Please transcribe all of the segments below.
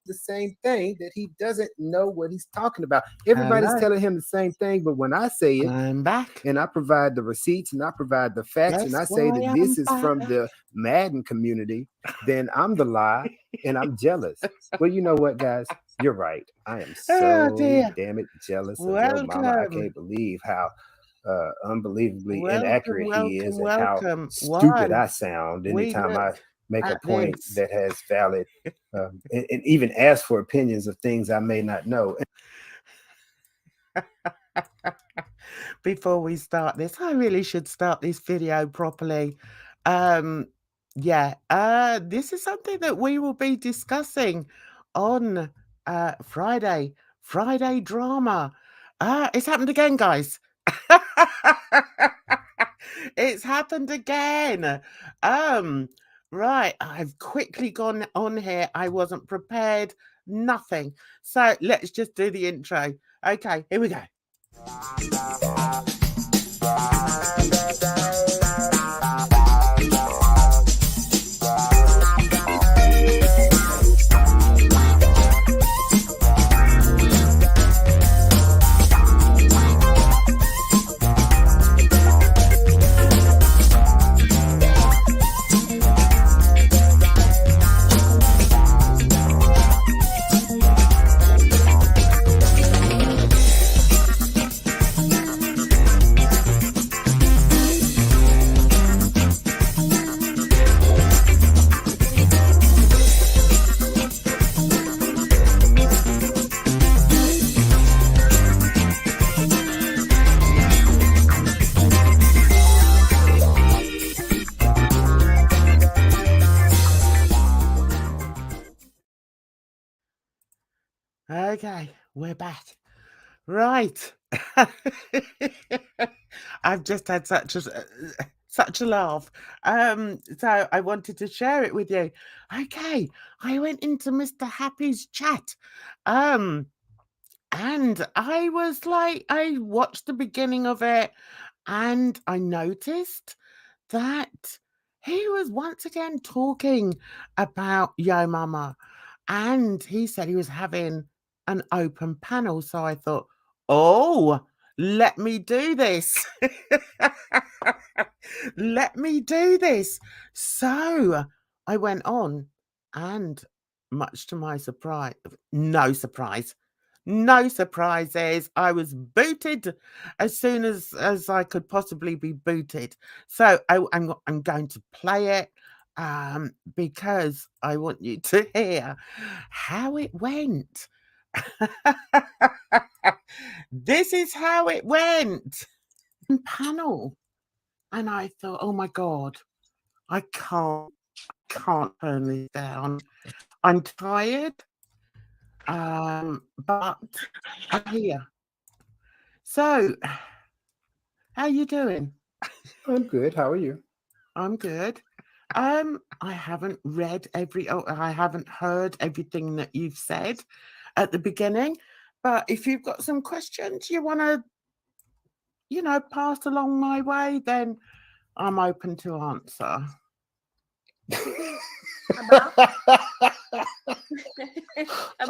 the same thing that he doesn't know what he's talking about. Everybody's Hello. telling him the same thing, but when I say it, I'm back. and I provide the receipts and I provide the facts, and I That's say why that I'm this is from back. the Madden community, then I'm the lie and I'm jealous. Well, you know what, guys? You're right. I am Oh so dear. damn it jealous of your mama. I Welcome. can't believe how unbelievably Welcome, inaccurate he is welcome, and how welcome. stupid While I sound we anytime look I make a at point this. that has valid and even ask for opinions of things I may not know. Before we start this, I really should start this video properly. This is something that we will be discussing on Friday drama. It's happened again, guys. It's happened again. Right, I've quickly gone on here. I wasn't prepared, nothing. So let's just do the intro. Okay, here we go. Okay, we're back. Right. I've just had such a laugh. So I wanted to share it with you. Okay, I went into Mr. Happy's chat. And I was like, I watched the beginning of it and I noticed that he was once again talking about Yo Mama. And he said he was having an open panel. So I thought, oh, let me do this. Let me do this. So I went on, and much to my surprise, no surprises. I was booted as soon as I could possibly be booted. So I'm going to play it because I want you to hear how it went. This is how it went. Panel. And I thought, oh my God, I can't turn this down. I'm tired. But I'm here. So, how you doing? I'm good. How are you? I'm good. I haven't I haven't heard everything that you've said at the beginning, but if you've got some questions you want to, pass along my way, then I'm open to answer.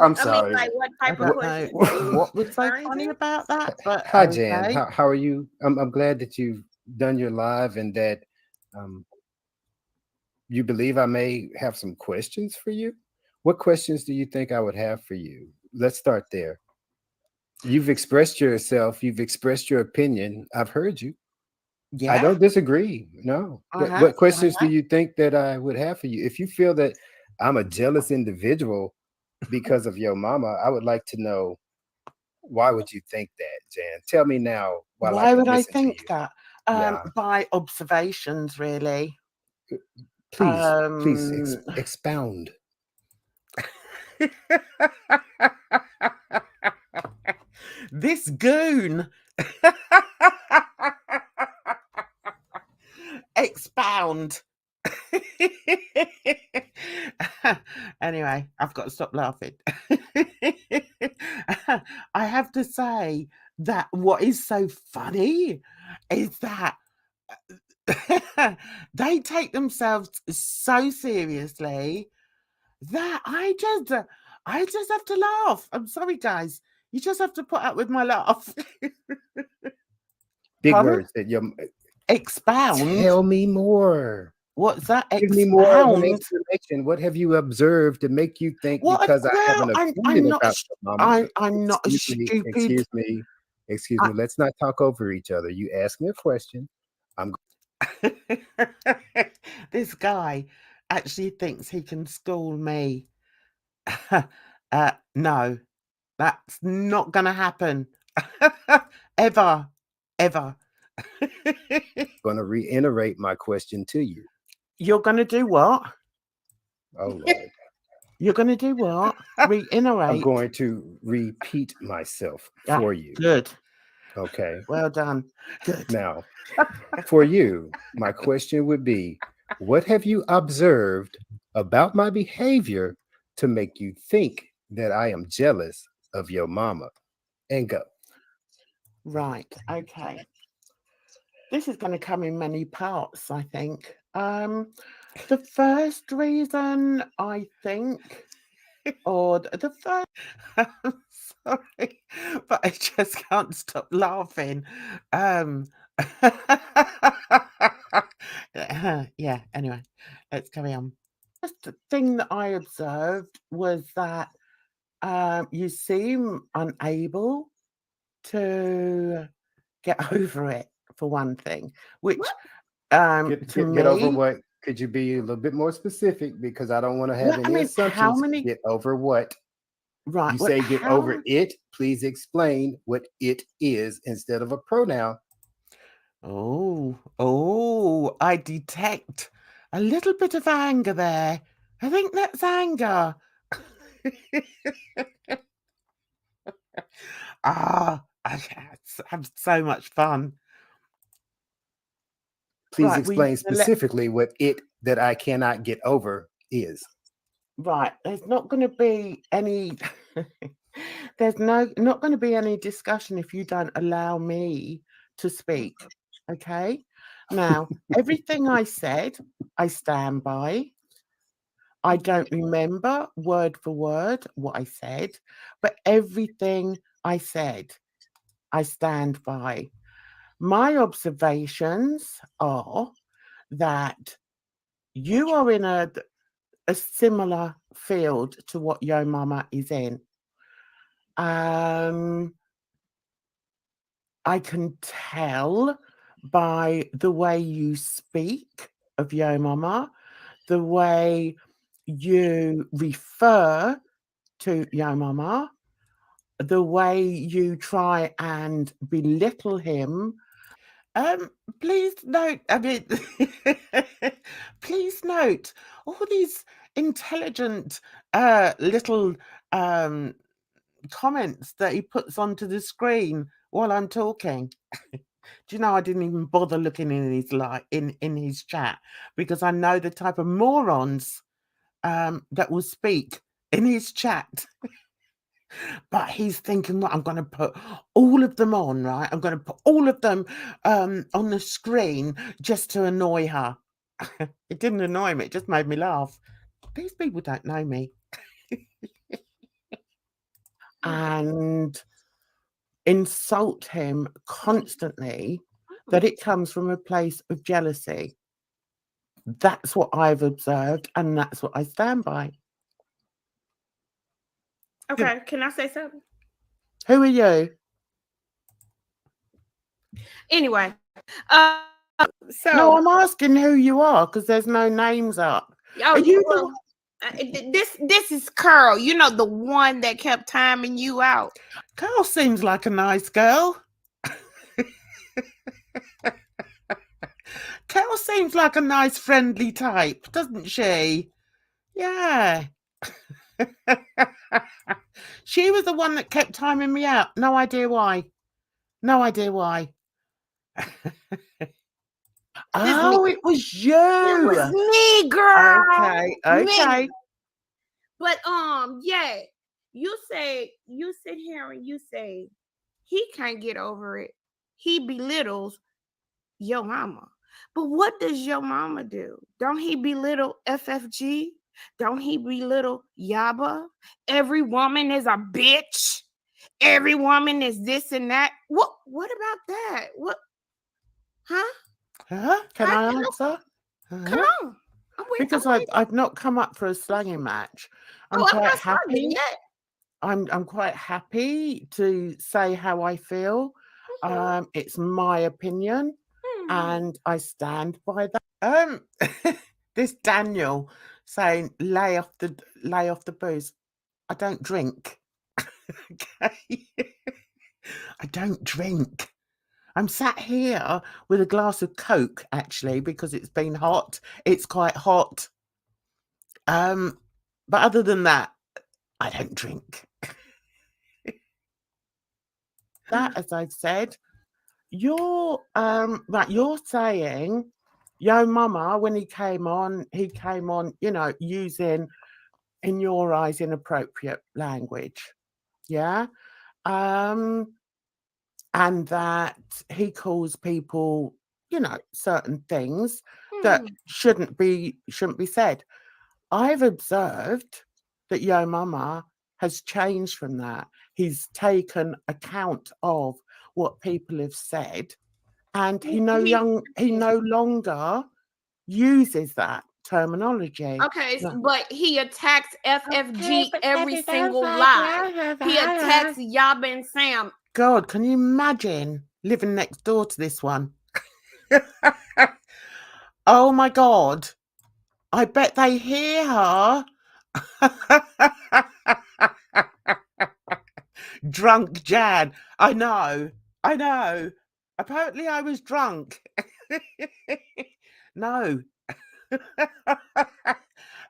I'm sorry. like what type of question? What was so funny about that? But hi, Jan. How are you? I'm glad that you've done your live and that you believe I may have some questions for you. What questions do you think I would have for you? Let's start there. You've expressed yourself. You've expressed your opinion. I've heard you. Yeah, I don't disagree. No. What questions do you think that I would have for you? If you feel that I'm a jealous individual because of your mama, I would like to know, why would you think that, Jan? Tell me now. Why would I think that? By observations, really. Please expound. This goon. Expound. Anyway, I've got to stop laughing. I have to say that what is so funny is that they take themselves so seriously that I just have to laugh. I'm sorry, guys. You just have to put up with my laugh. Big Pardon? words that you Expound. tell me more. What's that? Give me more of an Expound. explanation. What have you observed to make you think What? because I have Well, an I'm opinion not. about your mama? I'm not as stupid. Excuse me. Let's not talk over each other. You ask me a question. I'm This guy actually thinks he can school me. No, that's not going to happen. Ever. going to reiterate my question to you. You're going to do what? Oh, Lord. You're going to do what? Reiterate. I'm going to repeat myself for you. Good. Okay. Well done. Good. Now, for you, my question would be, what have you observed about my behavior to make you think that I am jealous of your mama? And go. Right. Okay. This is going to come in many parts, I think. The first reason I think, or the first, I'm sorry, but I just can't stop laughing. Yeah, anyway, let's carry on. The thing that I observed was that you seem unable to get over it, for one thing, which Get over what? Could you be a little bit more specific? Because I don't want to have any assumptions. Get over what? Right. You say get over it. Please explain what it is instead of a pronoun. Oh, I detect a little bit of anger there. I think that's anger. I have so much fun. Please explain specifically what it that I cannot get over is. Right. There's not going to be any there's not going to be any discussion if you don't allow me to speak. Okay? Now, everything I said, I stand by. I don't remember word for word what I said, but everything I said, I stand by. My observations are that you are in a similar field to what Yo Mama is in. I can tell by the way you speak of Yo Mama, the way you refer to Yo Mama, the way you try and belittle him. Please note, please note all these intelligent little comments that he puts onto the screen while I'm talking. Do you know I didn't even bother looking in his in his chat because I know the type of morons that will speak in his chat. But he's thinking, right, I'm going to put all of them on, right? I'm going to put all of them on the screen just to annoy her. It didn't annoy me. It just made me laugh. These people don't know me. And insult him constantly, that it comes from a place of jealousy. That's what I've observed, and that's what I stand by. Okay, can I say something? Who are you? Anyway, so no, I'm asking who you are because there's no names up. Oh, well, this is Carl. You know, the one that kept timing you out. Carl seems like a nice girl. Carol seems like a nice, friendly type, doesn't she? Yeah. She was the one that kept timing me out. No idea why. No idea why. Oh, it was you. It was me, girl. Okay. Me. But yeah, you sit here and you say he can't get over it. He belittles your mama. But what does your mama do? Don't he belittle FFG? Don't he belittle Yaba? Every woman is a bitch. Every woman is this and that. What about that? What? Huh? Can I answer? Come on. Because I've not come up for a slanging match. I'm I'm quite not happy. yet. I'm quite happy to say how I feel. It's my opinion, and I stand by that. This Daniel saying lay off the booze. I don't drink. Okay. I don't drink. I'm sat here with a glass of Coke, actually, because it's been hot. It's quite hot. But other than that, I don't drink. That, as I've said, you're saying, Yo Mama, when he came on, you know, using, in your eyes, inappropriate language. Yeah. And that he calls people, you know, certain things that shouldn't be said. I've observed that Yo Mama has changed from that. He's taken account of what people have said, and he no longer uses that terminology. Okay, but he attacks FFG every single live. He attacks Yaba and Sam. God, can you imagine living next door to this one? Oh my God. I bet they hear her. Drunk Jan. I know. Apparently I was drunk. No.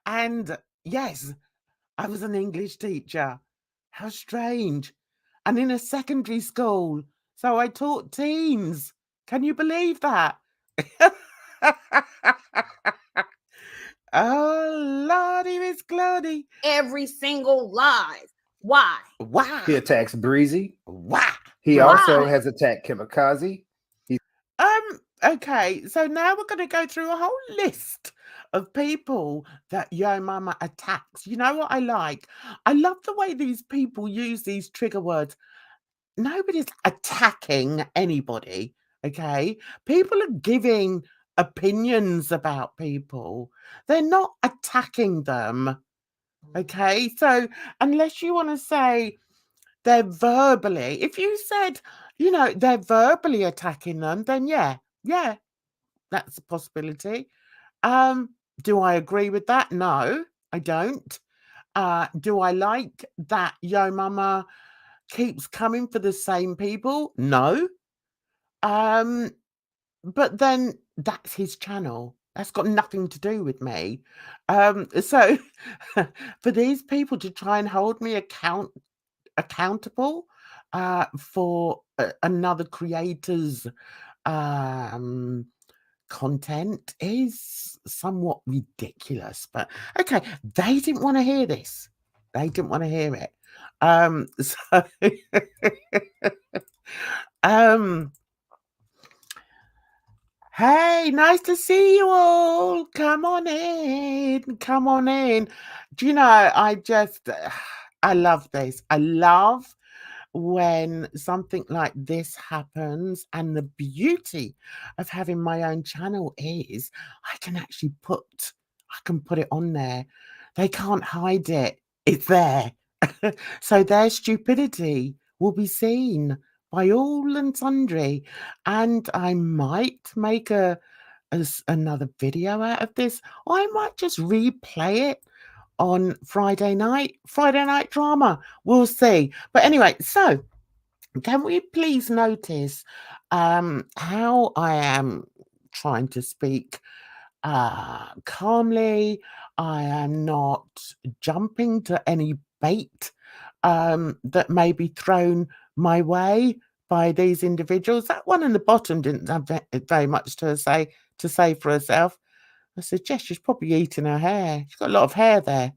And yes, I was an English teacher. How strange. And in a secondary school. So I taught teens. Can you believe that? Oh, Lordy, Miss Glody. Every single live. Why? He attacks Breezy. Why? He also has attacked Kimikaze. Okay, so now we're going to go through a whole list of people that Yo Mama attacks. You know what I like? I love the way these people use these trigger words. Nobody's attacking anybody, okay? People are giving opinions about people. They're not attacking them, okay? So unless you want to say they're verbally, if you said, you know, they're verbally attacking them, then yeah, that's a possibility. Do I agree with that? No, I don't. Do I like that Yo Mama keeps coming for the same people? No. But then that's his channel. That's got nothing to do with me. So for these people to try and hold me accountable for another creator's content is somewhat ridiculous. But okay, they didn't want to hear this. They didn't want to hear it. So hey, nice to see you all. Come on in. Do you know, I love this. I love when something like this happens, and the beauty of having my own channel is I can actually put it on there. They can't hide it. It's there. So their stupidity will be seen by all and sundry, and I might make another video out of this, or I might just replay it on Friday night drama. We'll see. But anyway, so can we please notice how I am trying to speak calmly? I am not jumping to any bait that may be thrown my way by these individuals. That one in the bottom didn't have very much to say for herself. I suggest she's probably eating her hair. She's got a lot of hair there.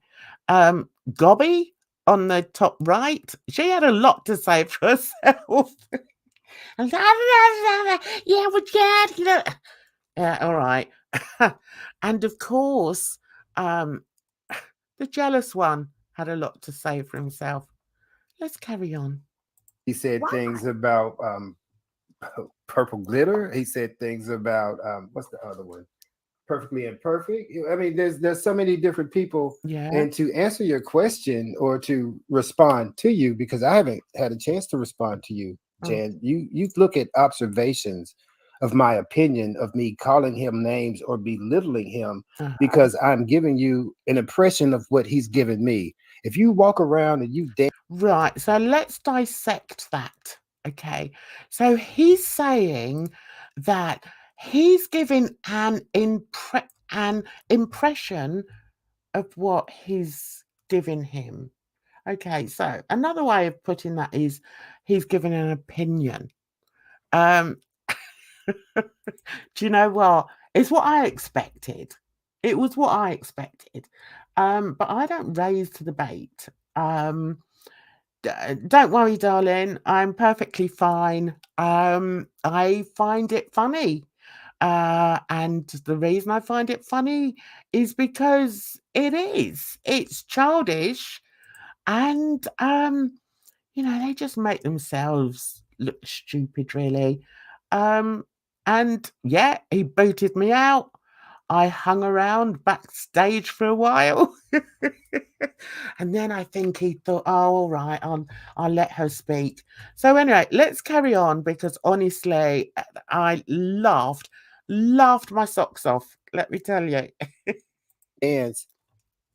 Gobby on the top right, she had a lot to say for herself. Yeah, we're yeah, all right. And of course, the jealous one had a lot to say for himself. Let's carry on. He said Why? things about purple glitter. He said things about what's the other one? Perfectly imperfect. I mean, there's so many different people. Yeah. And to answer your question or to respond to you, because I haven't had a chance to respond to you, Jan, you look at observations of my opinion of me calling him names or belittling him because I'm giving you an impression of what he's given me. If you walk around and you right, so let's dissect that. Okay, so he's saying that he's giving an impression of what he's giving him. Okay, so another way of putting that is he's giving an opinion. Do you know what? It's what I expected. It was what I expected. But I don't raise to the bait. Don't worry, darling. I'm perfectly fine. I find it funny. And the reason I find it funny is because it's childish, and they just make themselves look stupid, really. And yeah, he booted me out. I hung around backstage for a while. And then I think he thought, oh, all right, I'll let her speak. So anyway, let's carry on, because honestly, I laughed my socks off, let me tell you. dance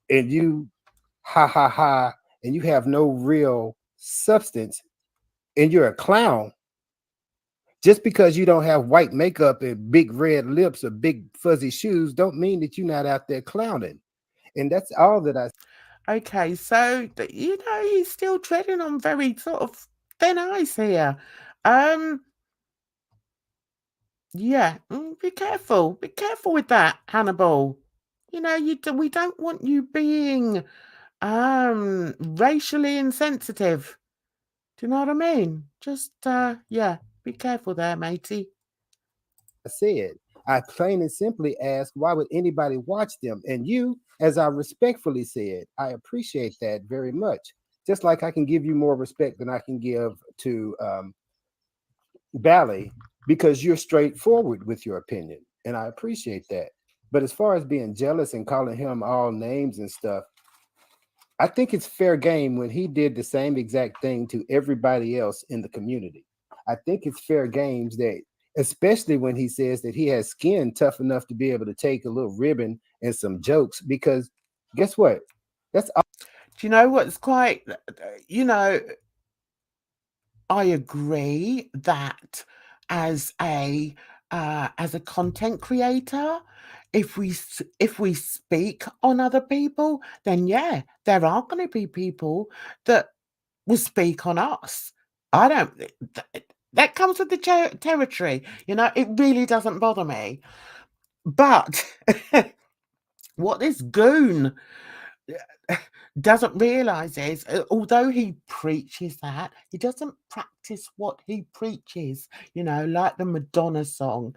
and you ha ha ha and you have no real substance and you're a clown, just because you don't have white makeup and big red lips or big fuzzy shoes don't mean that you're not out there clowning. And that's all that I Okay, so he's still treading on very sort of thin ice here. Yeah, be careful with that, Hannibal. We don't want you being racially insensitive. Do you know what I mean? Just yeah, be careful there, matey. said. I plain and simply asked, why would anybody watch them? And you, as I respectfully said, I appreciate that very much. Just like I can give you more respect than I can give to Bally, because you're straightforward with your opinion. And I appreciate that. But as far as being jealous and calling him all names and stuff, I think it's fair game when he did the same exact thing to everybody else in the community. I think it's fair games that, especially when he says that he has skin tough enough to be able to take a little ribbon and some jokes, because guess what? That's all. Do you know what's quite, I agree that as a content creator, if we speak on other people, then yeah, there are going to be people that will speak on us. I don't. That comes with the territory. It really doesn't bother me. But what this goon doesn't realize is, although he preaches that, he doesn't practice what he preaches, like the Madonna song.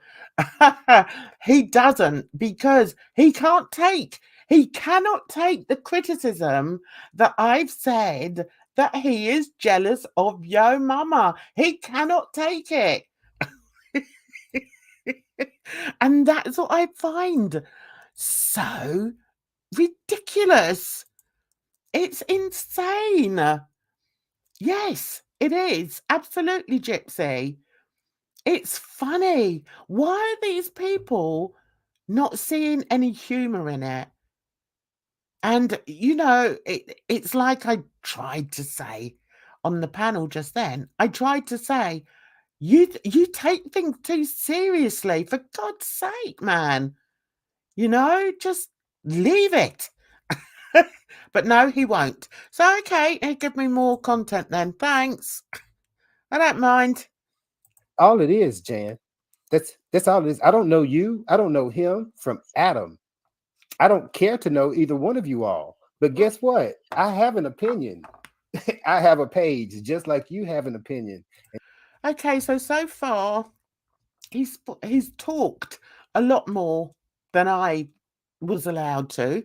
He doesn't, because he cannot take the criticism that I've said that he is jealous of Yo Mama. He cannot take it. And that's what I find so ridiculous. It's insane. Yes, it is. Absolutely, Gypsy. It's funny. Why are these people not seeing any humor in it? And, it's like I tried to say on the panel just then. I tried to say, you take things too seriously. For God's sake, man. Just leave it. But no, he won't. So, okay, he'll give me more content then. Thanks. I don't mind. All it is, Jan. That's all it is. I don't know you. I don't know him from Adam. I don't care to know either one of you all. But guess what? I have an opinion. I have a page, just like you have an opinion. Okay, so far, he's talked a lot more than I was allowed to.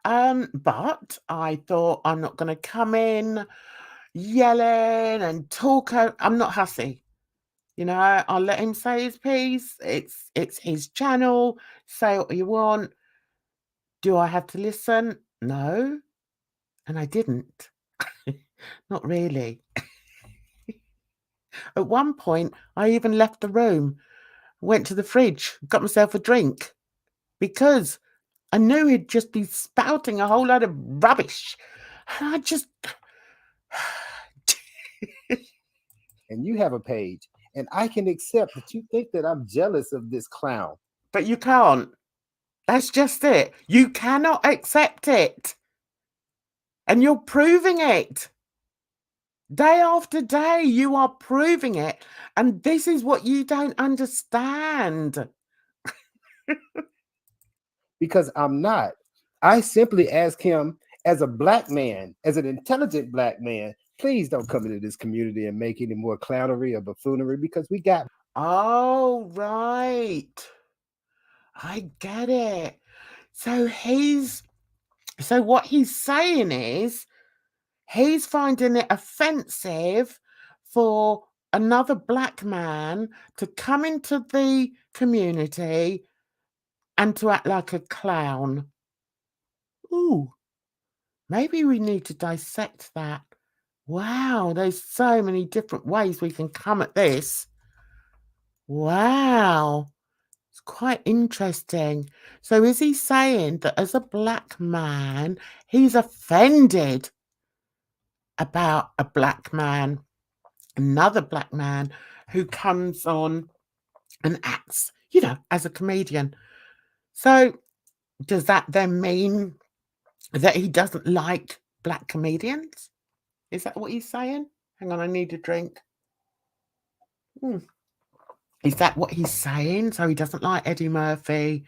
But I thought I'm not going to come in yelling and talk. I'm not hussy. You know, I'll let him say his piece. It's his channel. Say what you want. Do I have to listen? No. And I didn't. Not really. At one point, I even left the room, went to the fridge, got myself a drink, because I knew he'd just be spouting a whole load of rubbish. And I just... And you have a page, and I can accept that you think that I'm jealous of this clown. But you can't. That's just it. You cannot accept it. And you're proving it. Day after day, you are proving it. And this is what you don't understand. Because I'm not. I simply ask him, as a black man, as an intelligent black man, please don't come into this community and make any more clownery or buffoonery, because we got... Oh, right. I get it. So what he's saying is, he's finding it offensive for another black man to come into the community and to act like a clown. Ooh, maybe we need to dissect that. Wow, there's so many different ways we can come at this. Wow, it's quite interesting. So is he saying that as a black man, he's offended about a black man, another black man who comes on and acts, you know, as a comedian? So does that then mean that he doesn't like black comedians? Is that what he's saying? Hang on, I need a drink. Is that what he's saying? So he doesn't like Eddie Murphy,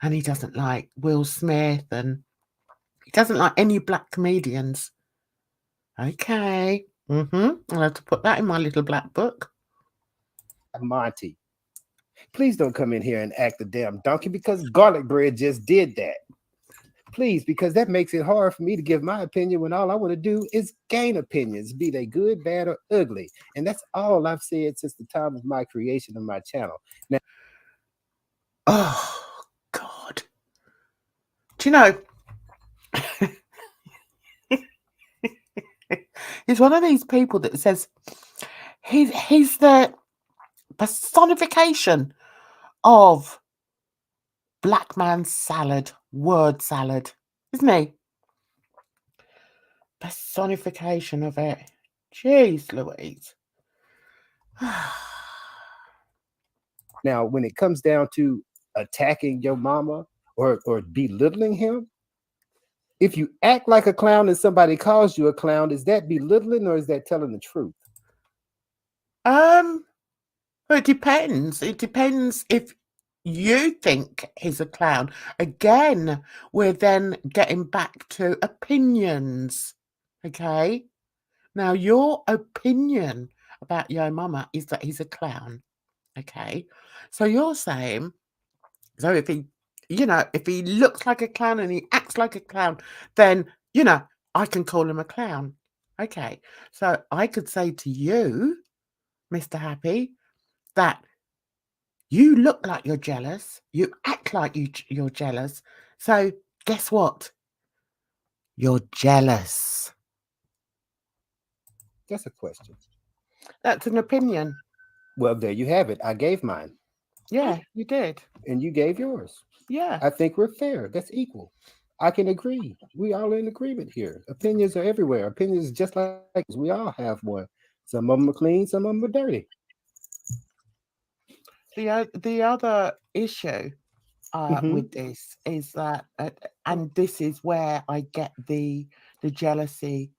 and he doesn't like Will Smith, and he doesn't like any black comedians. Okay. I'll have to put that in my little black book. Monty, please don't come in here and act a damn donkey, because Garlic Bread just did that. Please, because that makes it hard for me to give my opinion when all I want to do is gain opinions, be they good, bad, or ugly. And that's all I've said since the time of my creation of my channel. Now, oh, God. Do you know, he's one of these people that says he's the personification of black man's salad, word salad, isn't he? Personification of it. Jeez Louise. Now, when it comes down to attacking your mama or belittling him, if you act like a clown and somebody calls you a clown, is that belittling or is that telling the truth? Well, it depends. It depends if you think he's a clown. Again, we're then getting back to opinions. Okay? Now, your opinion about Yo Mama is that he's a clown. Okay? So you're saying, so if he, you know, if he looks like a clown and he acts like a clown, then, you know, I can call him a clown. Okay. So I could say to you, Mr. Happy, that you look like you're jealous. You act like you're jealous. So guess what? You're jealous. That's a question. That's an opinion. Well, there you have it. I gave mine. Yeah, you did. And you gave yours. Yeah. I think we're fair. That's equal. I can agree. We all in agreement here. Opinions are everywhere. Opinions just like we all have one. Some of them are clean, some of them are dirty. The other issue with this is that, and this is where I get the jealousy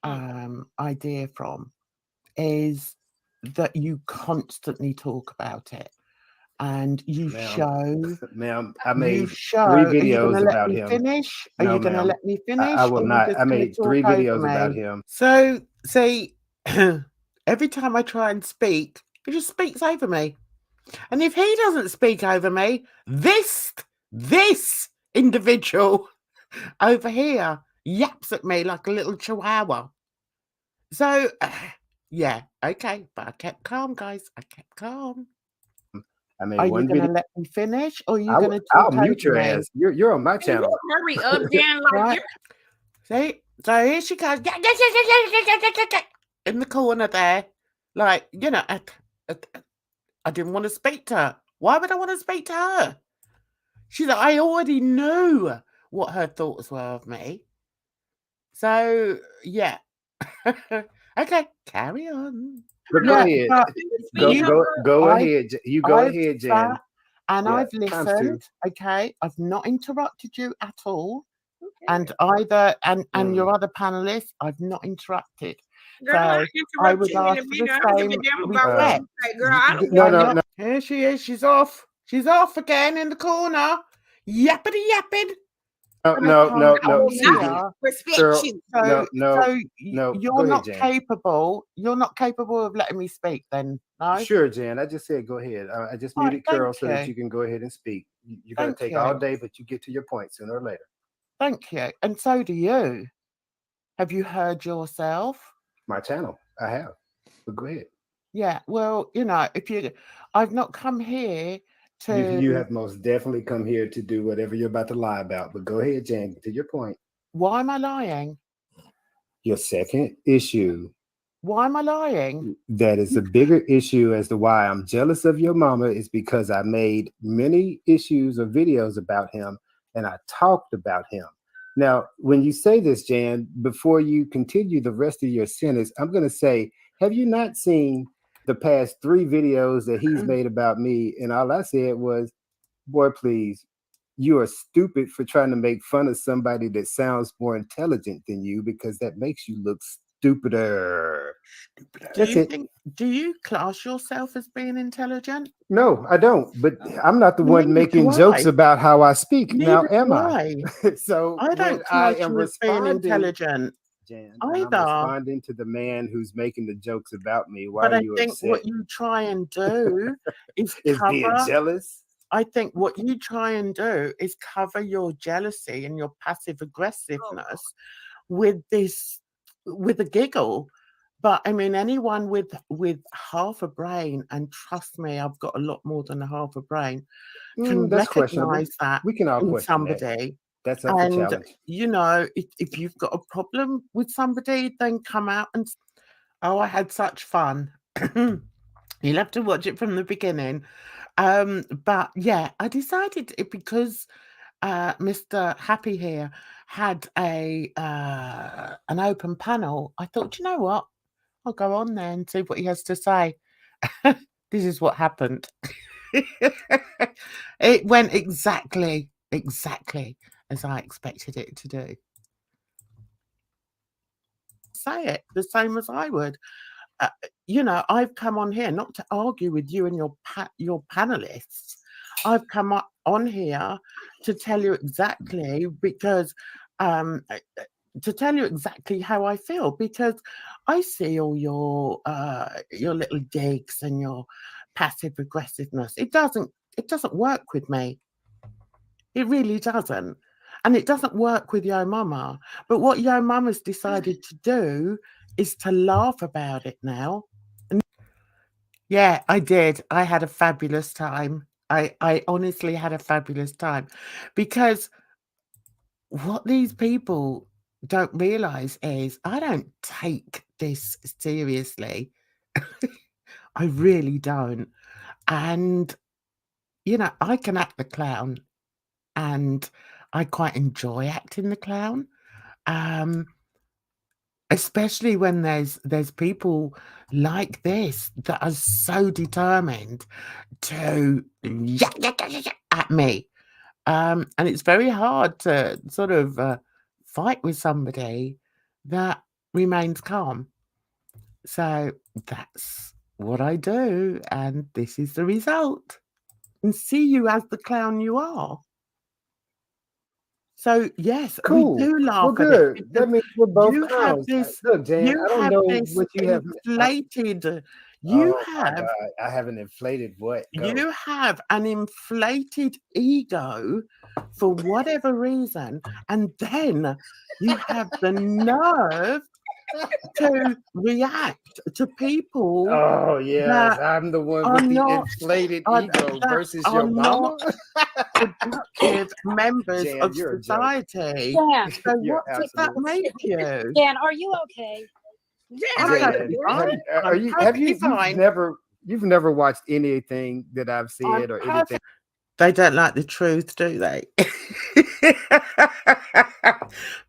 idea from, is that you constantly talk about it, and you show. Ma'am, I made 3 videos. videos about him. Finish? No, Are you going to let me finish? I will not. I made 3 videos about him. So, see, every time I try and speak, he just speaks over me. And if he doesn't speak over me, this individual over here yaps at me like a little chihuahua. So, yeah, okay, but I kept calm, guys. I kept calm. I mean, Are you one going to video. let me finish, or are you going to I'll talk mute your over me? ass. You're on my Can you channel. hurry up, Jan? Like Right. See, so here she goes in the corner there, like, you know. I didn't want to speak to her. Why would I want to speak to her? She's like, I already knew what her thoughts were of me. So yeah. Okay, carry on. But go ahead. Go ahead. You go ahead, Jan. And I've listened. Okay, I've not interrupted you at all. Okay. And either and your other panelists, I've not interrupted. Girl, so I would ask for the same respect. Girl, I don't no. Here she is. She's off. She's off again in the corner. Yappity yapping. No. Respect Girl, you. So you're not ahead, capable. You're not capable of letting me speak. Then no. Sure, Jan. I just said go ahead. I just muted Carol so that you can go ahead and speak. You're going to take all day, but you get to your point sooner or later. Thank you. And so do you. Have you heard yourself? My channel. I have. But go ahead. Yeah. Well, you know, I've not come here to. You have most definitely come here to do whatever you're about to lie about. But go ahead, Jan. To your point. Why am I lying? Your second issue. Why am I lying? That is a bigger issue as to why I'm jealous of your mama is because I made many issues or videos about him and I talked about him. Now, when you say this, Jan, before you continue the rest of your sentence, I'm going to say, have you not seen the past 3 videos that he's made about me? And all I said was, boy, please, you are stupid for trying to make fun of somebody that sounds more intelligent than you because that makes you look stupider. Do you class yourself as being intelligent? No, I don't. But I'm not the one making jokes about how I speak. Now, am I? So I don't class you as being intelligent. Jan, I'm responding to the man who's making the jokes about me. Why are you upset? I think what you try and do is being jealous. I think what you try and do is cover your jealousy and your passive aggressiveness with a giggle. But I mean, anyone with half a brain, and trust me, I've got a lot more than a half a brain, can recognize that we can all in question somebody. That's up for challenge. You know, if you've got a problem with somebody, then come out and I had such fun. You'll have to watch it from the beginning. But yeah, I decided because Mr. Happy here had an open panel. I thought, you know what? I'll go on there and see what he has to say. This is what happened. It went exactly as I expected it to do. Say it the same as I would. You know, I've come on here not to argue with you and your panelists. I've come on here to tell you exactly to tell you exactly how I feel, because I see all your little digs and your passive aggressiveness. It doesn't work with me. It really doesn't. And it doesn't work with Yo Mama. But what Yo Mama's decided to do is to laugh about it now. And yeah, I did. I had a fabulous time. I honestly had a fabulous time, because what these people don't realize is I don't take this seriously. I really don't. And, you know, I can act the clown, and I quite enjoy acting the clown. Especially when there's people like this that are so determined to at me. And it's very hard to sort of fight with somebody that remains calm. So that's what I do, and this is the result. And see you as the clown you are. So yes, cool. We do laugh at it. That means we're both clowns. This, look, Jan, I don't know what you have. You Oh my God, I have an inflated what? Go. You have an inflated ego for whatever reason, and then you have the nerve to react to people Oh yes, that I'm the one are with the not inflated are, ego that versus are your not mama. productive members Jan, of you're a joke. society. Dan, So You're what does that absolute. make you? Dan, are you okay? Jan, I'm are you Jan, perfectly good? fine. are I'm you? Have perfectly you? fine. You've never watched anything that I've I'm said or anything. perfect. They don't like the truth, do they?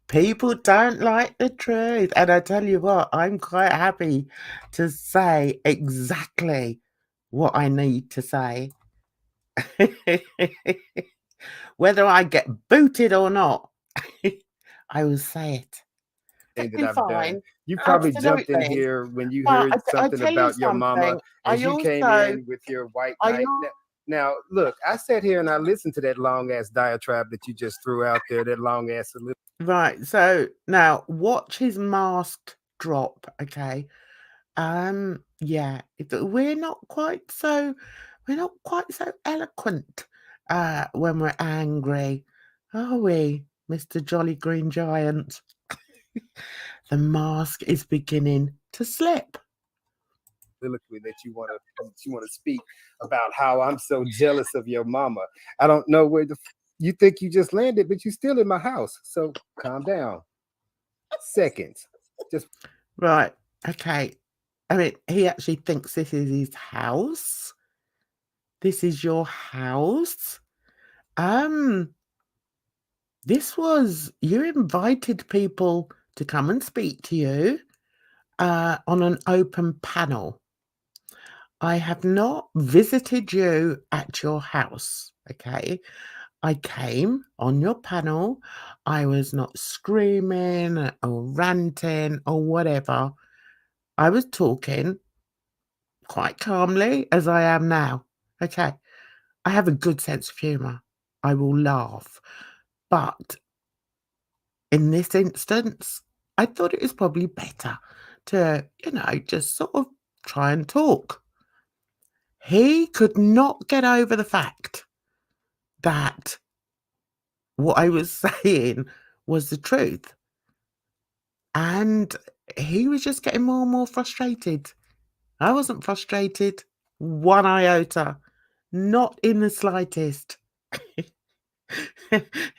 People don't like the truth. And I tell you what, I'm quite happy to say exactly what I need to say. Whether I get booted or not, I will say it. Thing that I've done. You Absolutely. probably jumped in here when you But heard something tell you about your mama something. as you came in with your white knight. Now, look, I sat here and I listened to that long ass diatribe that you just threw out there, that long ass salute. Right. So now watch his mask drop. Okay. Yeah, we're not quite so eloquent when we're angry, are we, Mr. Jolly Green Giant? The mask is beginning to slip. That you want to speak about how I'm so jealous of your mama. I don't know where you think you just landed, but you're still in my house. So calm down. Seconds. Just right. Okay. I mean, he actually thinks this is his house. This is your house. You invited people to come and speak to you on an open panel. I have not visited you at your house, okay? I came on your panel. I was not screaming or ranting or whatever. I was talking quite calmly as I am now, okay? I have a good sense of humour. I will laugh. But in this instance, I thought it was probably better to, just sort of try and talk. He could not get over the fact that what I was saying was the truth. And he was just getting more and more frustrated. I wasn't frustrated one iota, not in the slightest.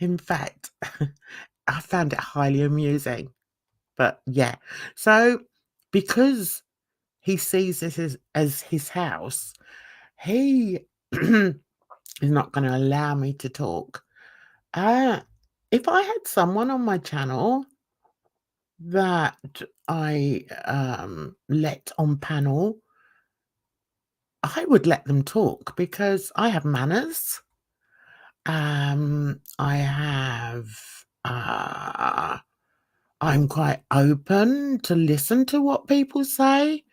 In fact, I found it highly amusing. But yeah, so because he sees this as his house, he is not going to allow me to talk. If I had someone on my channel that I let on panel, I would let them talk because I have manners. I'm quite open to listen to what people say.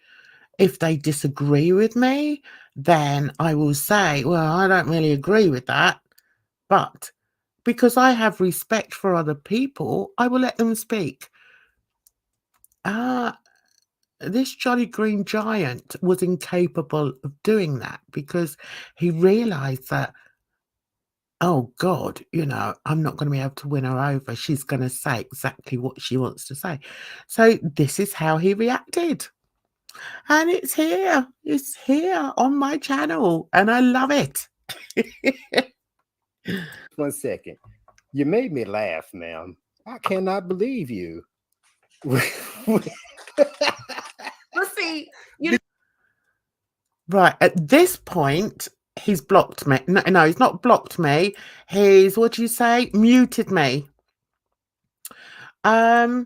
If they disagree with me, then I will say, well, I don't really agree with that. But because I have respect for other people, I will let them speak. This Jolly Green Giant was incapable of doing that because he realized that, oh God, I'm not going to be able to win her over. She's going to say exactly what she wants to say. So this is how he reacted. And it's here on my channel and I love it. 1 second. You made me laugh, ma'am. I cannot believe you. But see, right at this point, he's blocked me. No, he's not blocked me. He's, what do you say, muted me. I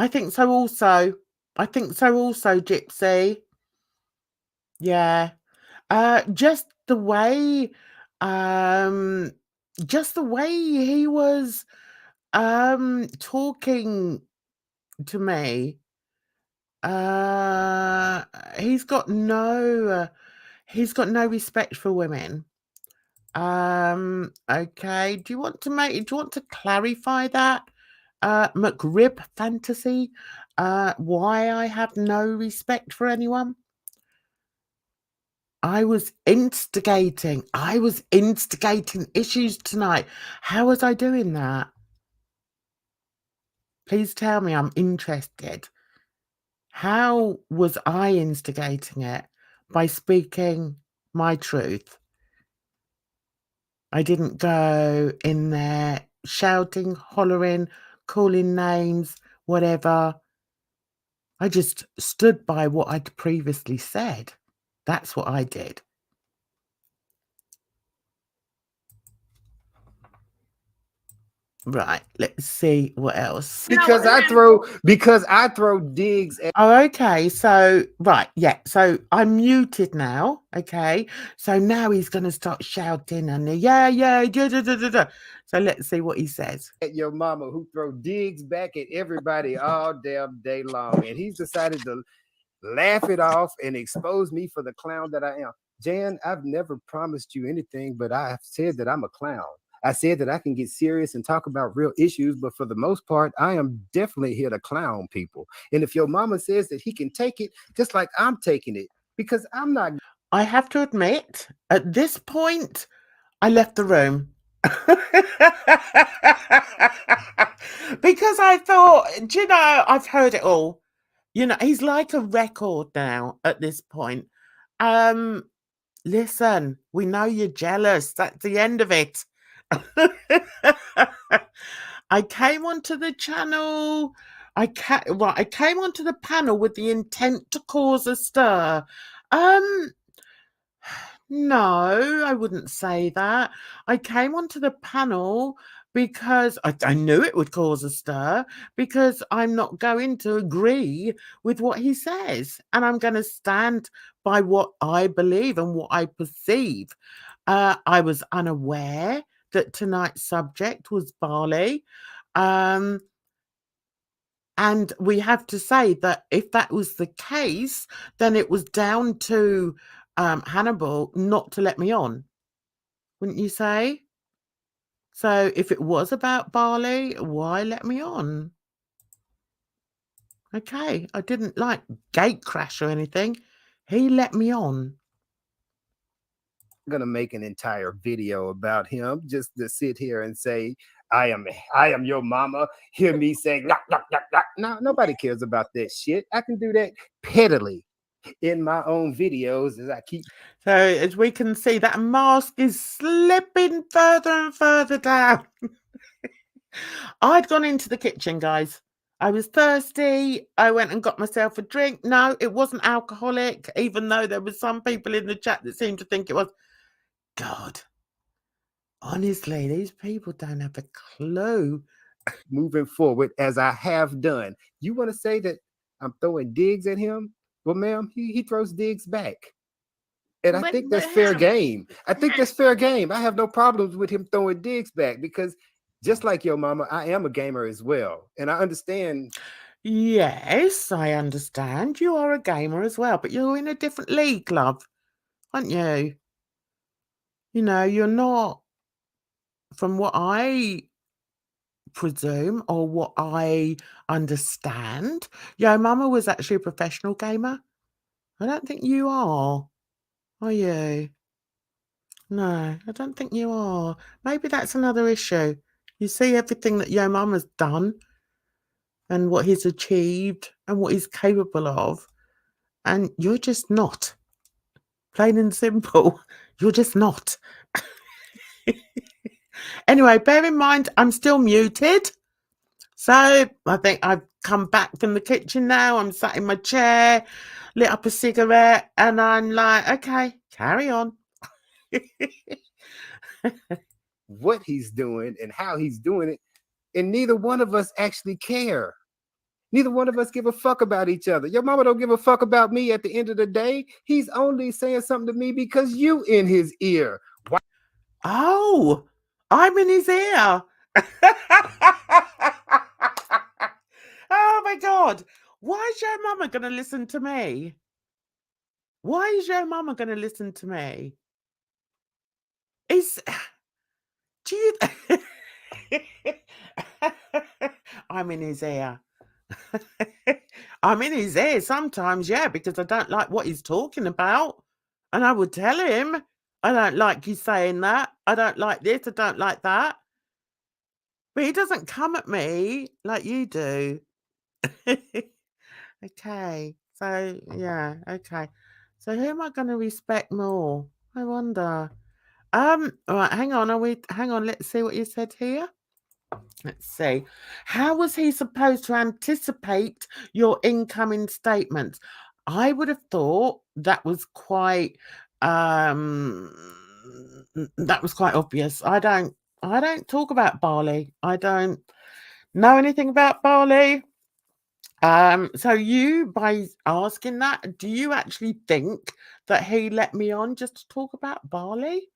think so also. Gypsy. Yeah. Just the way he was talking to me. He's got no respect for women. Okay. Do you want to clarify that? McRib Fantasy, why I have no respect for anyone? I was instigating issues tonight. How was I doing that? Please tell me, I'm interested. How was I instigating it? By speaking my truth. I didn't go in there shouting, hollering, calling names, whatever. I just stood by what I'd previously said. That's what I did. Right, let's see what else. Because I throw digs at Oh, okay. So, right, yeah. So I'm muted now. Okay. So now he's gonna start shouting and yeah. So let's see what he says. your mama, who throw digs back at everybody all damn day long. And he's decided to laugh it off and expose me for the clown that I am. Jan, I've never promised you anything, but I've said that I'm a clown. I said that I can get serious and talk about real issues, but for the most part, I am definitely here to clown people. And if your mama says that he can take it, just like I'm taking it, because I'm not. I have to admit, at this point, I left the room. Because I thought, do you know, I've heard it all. You know, he's like a record now at this point. Listen, we know you're jealous. That's the end of it. I came onto the channel. I came onto the panel with the intent to cause a stir. No, I wouldn't say that. I came onto the panel because I knew it would cause a stir, because I'm not going to agree with what he says. And I'm going to stand by what I believe and what I perceive. I was unaware that tonight's subject was barley. And we have to say that if that was the case, then it was down to Hannibal not to let me on, wouldn't you say? So if it was about barley, why let me on? Okay, I didn't like gate crash or anything. He let me on. I'm gonna make an entire video about him just to sit here and say, I am your mama. Hear me saying, knock, knock, knock, knock. No, nobody cares about that shit. I can do that pettily in my own videos as I keep. So as we can see, that mask is slipping further and further down. I'd gone into the kitchen, guys. I was thirsty. I went and got myself a drink. No, it wasn't alcoholic, even though there were some people in the chat that seemed to think it was. God, honestly, these people don't have a clue. Moving forward, as I have done. You want to say that I'm throwing digs at him? Well, ma'am, he throws digs back. And I think that's fair game. I think that's fair game. I have no problems with him throwing digs back, because just like your mama, I am a gamer as well. And I understand. Yes, I understand. You are a gamer as well, but you're in a different league, love, aren't you? You know, you're not, from what I presume or what I understand. Yo, mama was actually a professional gamer. I don't think you are you? No, I don't think you are. Maybe that's another issue. You see everything that Yo Mama's done and what he's achieved and what he's capable of, and you're just not. Plain and simple. You're just not. Anyway, bear in mind, I'm still muted. So I think I've come back from the kitchen now. I'm sat in my chair, lit up a cigarette, and I'm like, okay, carry on. What he's doing and how he's doing it, and neither one of us actually care. Neither one of us give a fuck about each other. Your mama don't give a fuck about me at the end of the day. He's only saying something to me because you in his ear. Why? Oh, I'm in his ear. Oh my God. Why is your mama going to listen to me? Why is your mama going to listen to me? Do you... I'm in his ear. I'm in his ear sometimes, yeah, because I don't like what he's talking about. And I would tell him, I don't like you saying that. I don't like this. I don't like that. But he doesn't come at me like you do. Okay. So, yeah. Okay. So who am I going to respect more? I wonder. All right, hang on. Hang on, let's see what you said here. Let's see. How was he supposed to anticipate your incoming statements? I would have thought that was quite obvious. I don't talk about barley. I don't know anything about barley. So you, by asking that, do you actually think that he let me on just to talk about barley?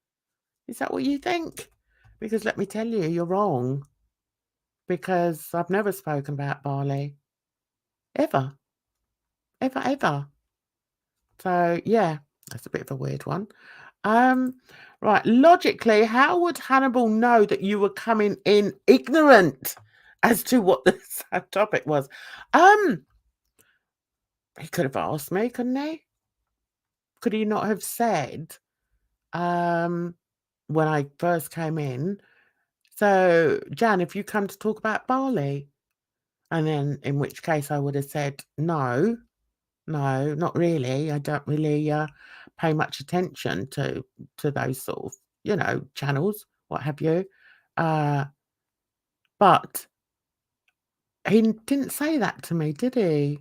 Is that what you think? Because let me tell you, you're wrong. Because I've never spoken about barley. Ever. Ever, ever. So, yeah, that's a bit of a weird one. Right, logically, how would Hannibal know that you were coming in ignorant as to what the subtopic was? He could have asked me, couldn't he? Could he not have said, when I first came in, so, Jan, if you come to talk about barley, and then in which case I would have said, no, not really. I don't really pay much attention to those sort of, channels, what have you. But he didn't say that to me, did he?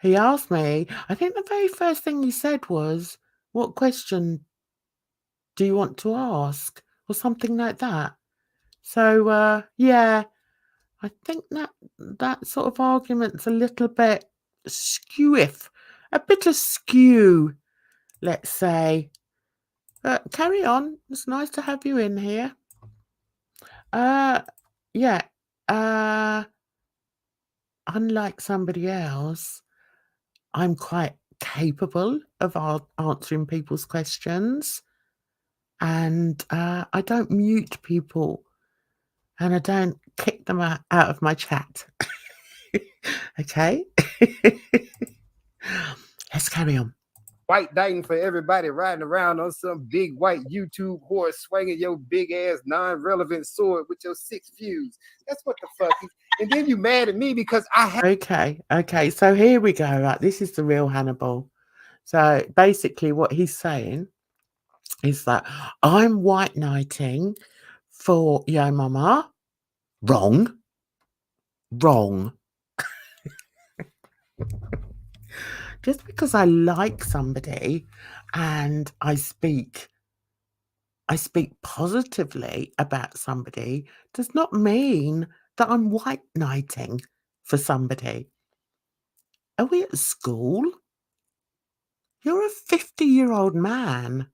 He asked me, I think the very first thing he said was, what question do you want to ask? Or something like that. So, yeah, I think that sort of argument's a little bit a bit askew, let's say. But carry on. It's nice to have you in here. Yeah. Unlike somebody else, I'm quite capable of answering people's questions. And I don't mute people. And I don't kick them out of my chat. Okay? Let's carry on. White knighting for everybody riding around on some big white YouTube horse, swinging your big ass non-relevant sword with your 6 fuse. That's what the fuck is. And then you mad at me because I have. Okay. So here we go. Right, this is the real Hannibal. So basically, what he's saying is that I'm white knighting for Yo Mama. Wrong. Just because I like somebody and I speak positively about somebody does not mean that I'm white knighting for somebody. Are we at school? You're a 50-year-old man.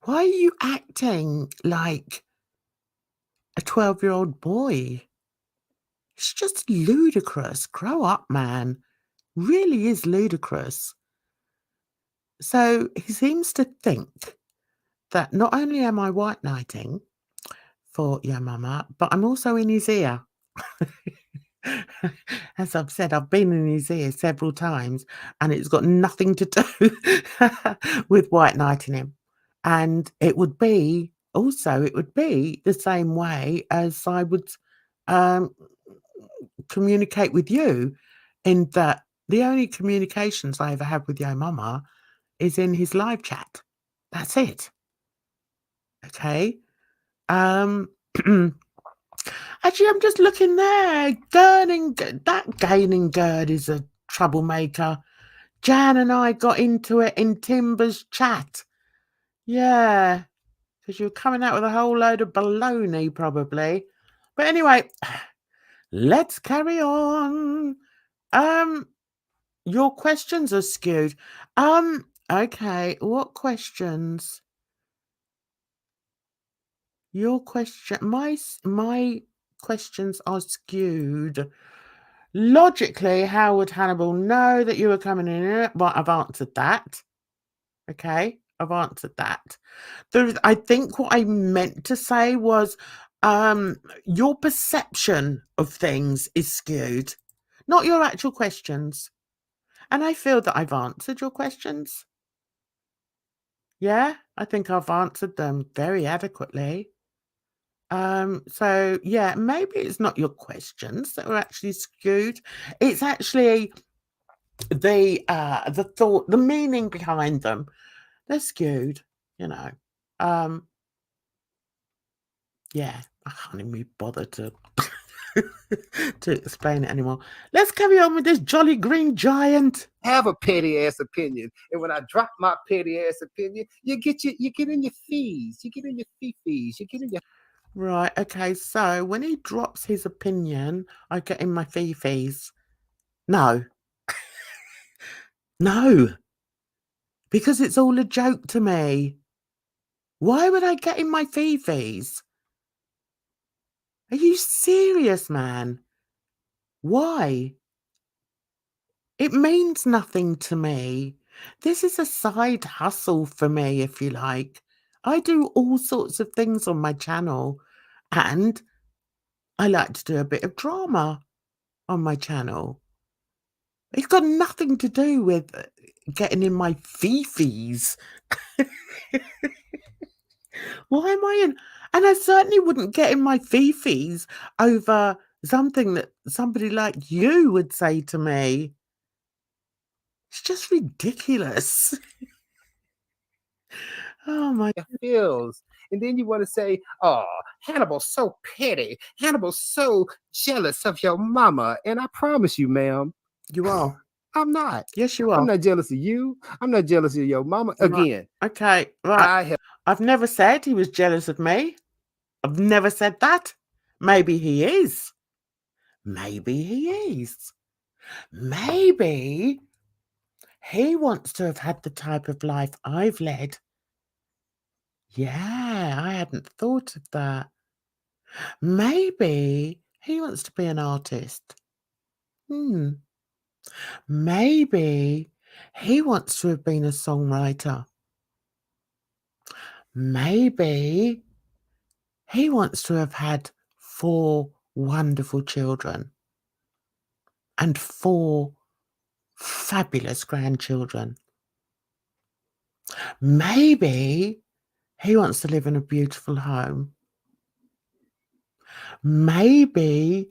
Why are you acting like a 12-year-old boy? It's just ludicrous. Grow up, man. Really is ludicrous. So he seems to think that not only am I white knighting for Yo Mama, but I'm also in his ear. As I've said, I've been in his ear several times, and it's got nothing to do with white knighting him. And it would be the same way as I would communicate with you, in that the only communications I ever have with Yo Mama is in his live chat. That's it. Okay. Actually, I'm just looking there. That Gaining Gerd is a troublemaker. Jan and I got into it in Timber's chat. Yeah, because you're coming out with a whole load of baloney, probably. But anyway, let's carry on. Your questions are skewed. Okay, what questions? Your question, my questions are skewed. Logically, how would Hannibal know that you were coming in? Well, I've answered that. Okay, I've answered that. I think what I meant to say was, your perception of things is skewed, not your actual questions. And I feel that I've answered your questions. Yeah, I think I've answered them very adequately. So yeah, maybe it's not your questions that are actually skewed. It's actually the thought, the meaning behind them. They're skewed, you know. Yeah, I can't even be bothered to to explain it anymore. Let's carry on with this jolly green giant. Have a petty ass opinion, and when I drop my petty ass opinion, you get in your fees, you get in your fees, you get in your. Right, okay, so when he drops his opinion, I get in my fees. No. No. Because it's all a joke to me. Why would I get in my fees? Are you serious, man? Why? It means nothing to me. This is a side hustle for me, if you like. I do all sorts of things on my channel, and I like to do a bit of drama on my channel. It's got nothing to do with getting in my fees. Why am I in? And I certainly wouldn't get in my fees over something that somebody like you would say to me. It's just ridiculous. Oh my. Feels. And then you want to say, oh, Hannibal's so petty. Hannibal's so jealous of your mama. And I promise you, ma'am, You are. I'm not. Yes, you are. I'm not jealous of you. I'm not jealous of your mama. Again. Right. Okay, right. I've never said he was jealous of me. I've never said that. Maybe he is. Maybe he is. Maybe he wants to have had the type of life I've led. Yeah, I hadn't thought of that. Maybe he wants to be an artist. Maybe he wants to have been a songwriter. Maybe he wants to have had 4 wonderful children and 4 fabulous grandchildren. Maybe he wants to live in a beautiful home. Maybe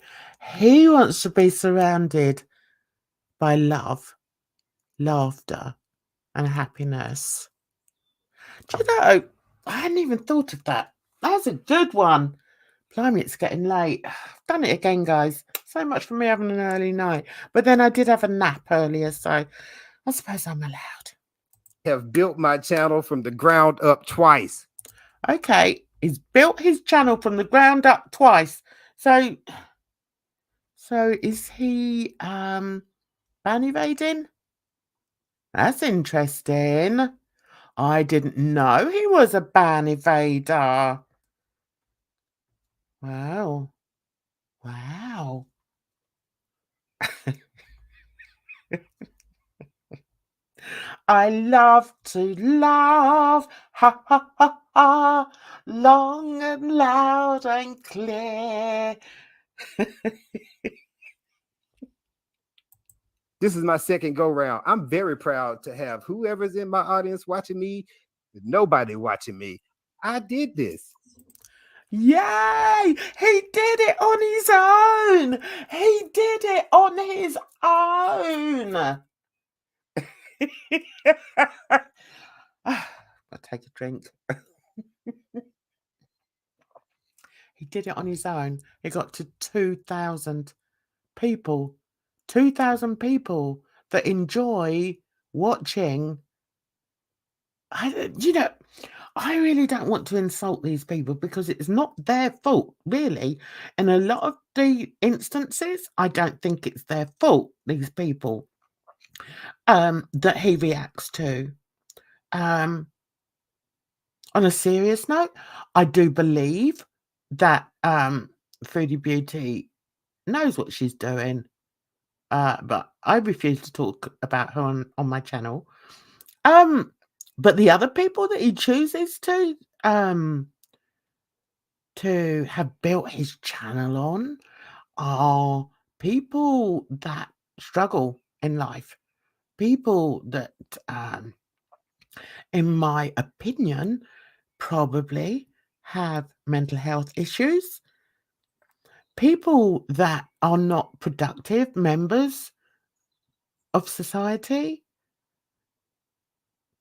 he wants to be surrounded by love, laughter, and happiness. Do you know, I hadn't even thought of that. That's a good one. Blimey, it's getting late. I've done it again, guys. So much for me having an early night. But then I did have a nap earlier, so I suppose I'm allowed. Have built my channel from the ground up twice. Okay, he's built his channel from the ground up twice. So is he ban evading? That's interesting. I didn't know he was a ban evader. Wow. Wow. I love to laugh, ha ha ha ha, long and loud and clear. This is my second go round. I'm very proud to have whoever's in my audience watching me, nobody watching me. I did this. Yay! He did it on his own. He did it on his own. I'll take a drink. He did it on his own. He got to 2,000 people. 2,000 people that enjoy watching. I really don't want to insult these people because it's not their fault, really. In a lot of the instances, I don't think it's their fault, these people, that he reacts to. On a serious note, I do believe that Foodie Beauty knows what she's doing, but I refuse to talk about her on my channel. But the other people that he chooses to have built his channel on are people that struggle in life, people that in my opinion, probably have mental health issues. People that are not productive members of society,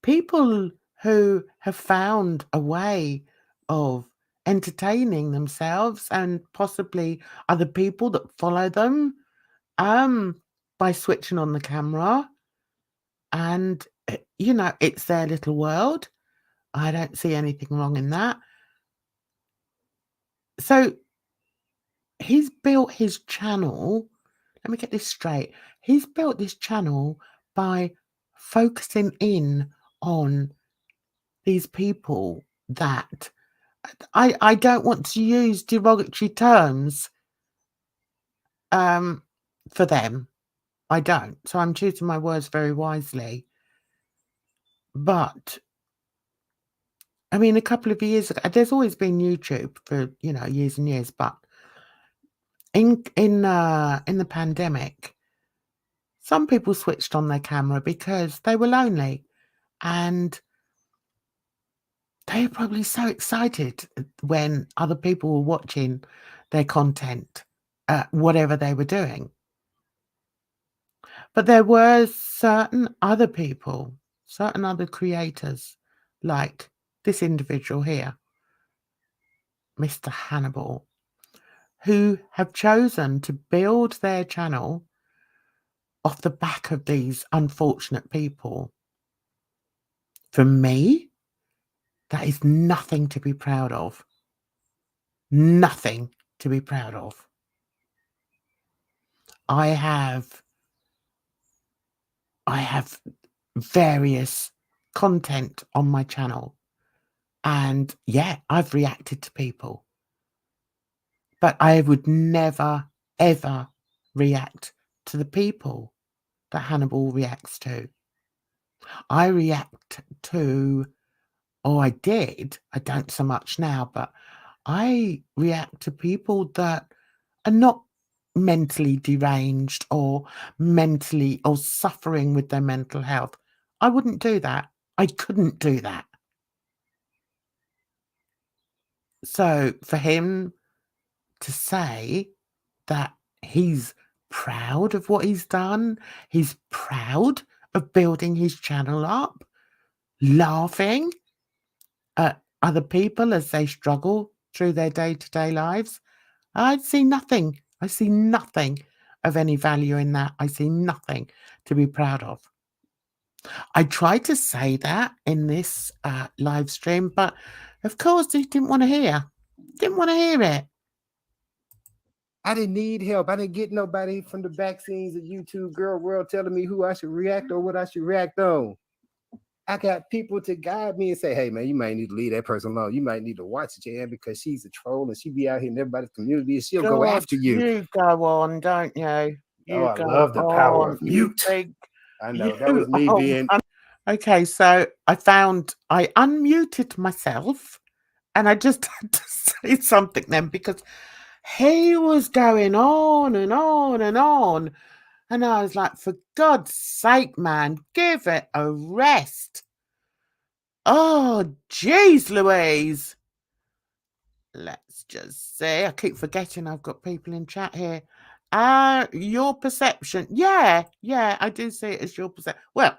people who have found a way of entertaining themselves and possibly other people that follow them by switching on the camera, and you know, it's their little world. I don't see anything wrong in that. So he's built his channel. Let me get this straight. He's built this channel by focusing in on these people that I don't want to use derogatory terms for them. I don't. So I'm choosing my words very wisely. But I mean, a couple of years ago, there's always been YouTube for, you know, years and years, but in the pandemic, some people switched on their camera because they were lonely, and they were probably so excited when other people were watching their content, whatever they were doing. But there were certain other people, certain other creators, like this individual here, Mr. Hannibal, who have chosen to build their channel off the back of these unfortunate people. For me, that is nothing to be proud of. Nothing to be proud of. I have various content on my channel, and yeah, I've reacted to people, but I would never, ever react to the people that Hannibal reacts to. I react to, or I did, I don't so much now, but I react to people that are not mentally deranged or mentally or suffering with their mental health. I wouldn't do that. I couldn't do that. So for him to say that he's proud of what he's done, he's proud of building his channel up, laughing at other people as they struggle through their day-to-day lives, I see nothing. I see nothing of any value in that. I see nothing to be proud of. I tried to say that in this live stream, but of course he didn't want to hear. Didn't want to hear it. I didn't need help. I didn't get nobody from the back scenes of YouTube Girl World telling me who I should react or what I should react on. I got people to guide me and say, hey, man, you might need to leave that person alone. You might need to watch it, Jan, because she's a troll and she be out here in everybody's community and she'll go after you. You go on, don't you? I love the power of mute. I know, that was me being... Okay, so I unmuted myself and I just had to say something then because he was going on and on and on. And I was like, for God's sake, man, give it a rest. Oh, jeez, Louise. Let's just see. I keep forgetting I've got people in chat here. Your perception. Yeah, I do see it as your perception. Well,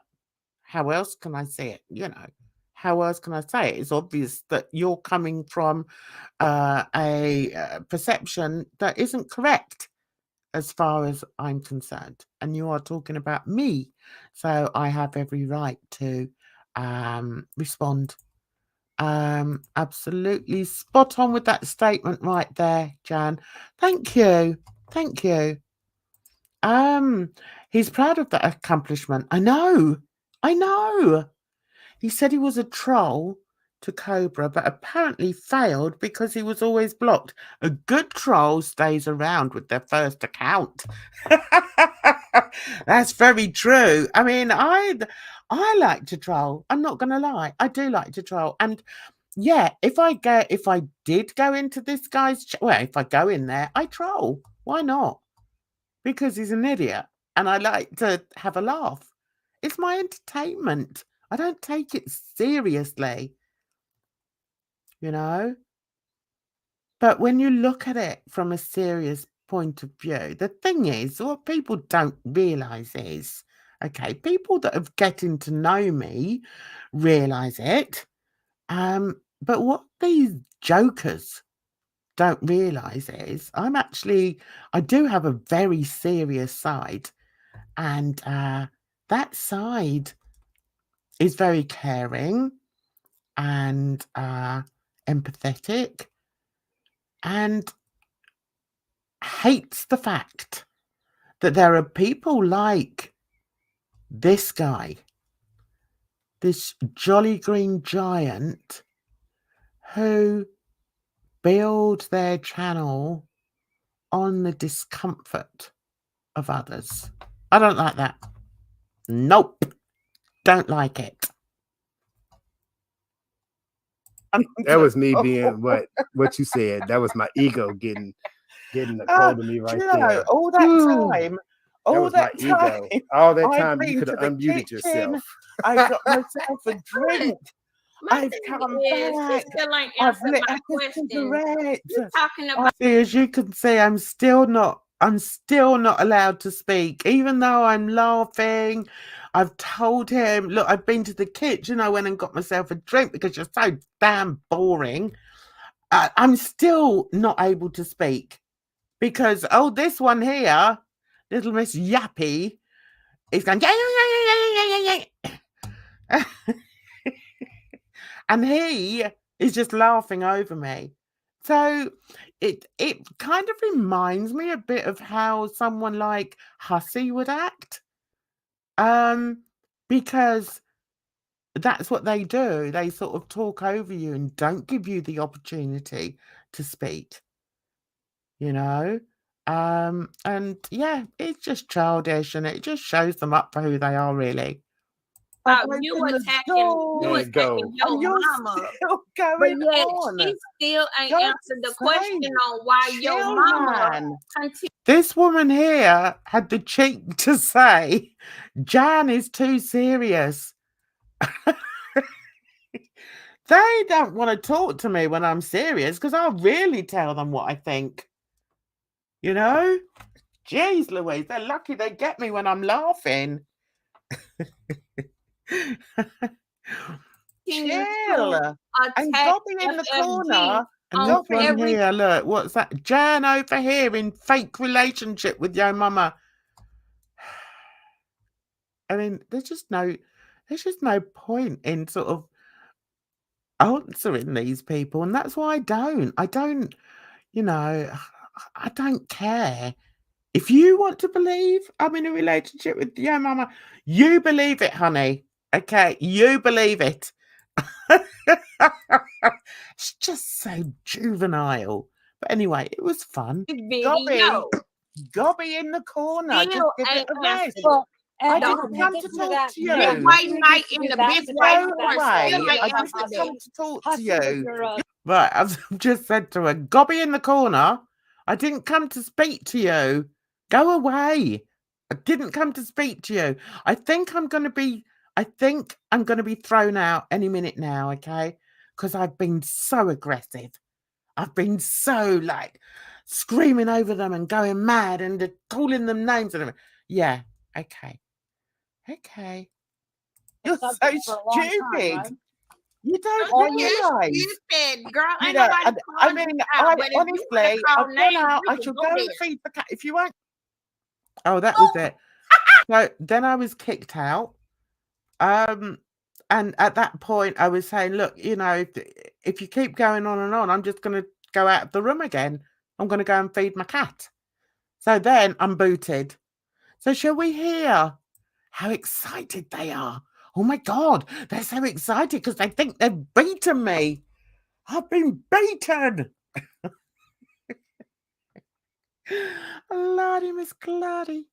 how else can I see it? You know, how else can I say it? It's obvious that you're coming from a perception that isn't correct as far as I'm concerned. And you are talking about me. So I have every right to respond. Absolutely spot on with that statement right there, Jan. Thank you. Thank you. He's proud of that accomplishment. I know. He said he was a troll to Cobra, but apparently failed because he was always blocked. A good troll stays around with their first account. That's very true. I mean, I like to troll. I'm not going to lie. I do like to troll. And yeah, if I did go into this guy's, if I go in there, I troll. Why not? Because he's an idiot and I like to have a laugh. It's my entertainment. I don't take it seriously, you know. But when you look at it from a serious point of view, the thing is, what people don't realise is, okay, people that have getting to know me realise it. But what these jokers don't realise is I do have a very serious side, and that side is very caring and empathetic, and hates the fact that there are people like this guy, this jolly green giant, who build their channel on the discomfort of others. I don't like that. Nope. Don't like it. That was me being what you said. That was my ego getting a hold of me right there. All that time, all that ego. All that time you could have unmuted yourself. I got myself a drink. I've come back. I've lit up a cigarette. Talking about as you can see, I'm still not allowed to speak, even though I'm laughing. I've told him, look, I've been to the kitchen. I went and got myself a drink because you're so damn boring. I'm still not able to speak because, this one here, little Miss Yappy, is going, and he is just laughing over me. So it kind of reminds me a bit of how someone like Hussey would act. Because that's what they do. They sort of talk over you and don't give you the opportunity to speak, you know? And yeah, it's just childish and it just shows them up for who they are, really. you attacking your mama, but yet she still ain't answered the question on why your mama continues. This woman here had the cheek to say, Jan is too serious. They don't want to talk to me when I'm serious because I'll really tell them what I think. You know? Jeez Louise, they're lucky they get me when I'm laughing. Chill. And Bobby in the corner. And this one here, look, what's that? Jan over here in fake relationship with your mama. I mean, there's just no point in sort of answering these people, and that's why I don't, you know, I don't care. If you want to believe I'm in a relationship with your mama, you believe it, honey. Okay, you believe it. It's just so juvenile. But anyway, it was fun. Gobby in the corner. Just give it a rest. I didn't come to talk to you. White knight in the big white I didn't come to talk to you. Right, I've just said to her, Gobby in the corner. I didn't come to speak to you. Go away. I didn't come to speak to you. I think I'm going to be thrown out any minute now, okay? Because I've been so aggressive. I've been so screaming over them and going mad and calling them names and everything. Yeah, okay. Okay. You're so stupid. You don't realise. Stupid, girl. I mean, honestly, I've gone out. I shall go and feed the cat. If you won't. Oh, that was it. So then I was kicked out. And at that point, I was saying, look, you know, if you keep going on and on, I'm just going to go out of the room again. I'm going to go and feed my cat. So then I'm booted. So shall we hear how excited they are? Oh my God, they're so excited because they think they've beaten me. I've been beaten. Lottie, Miss Claudie.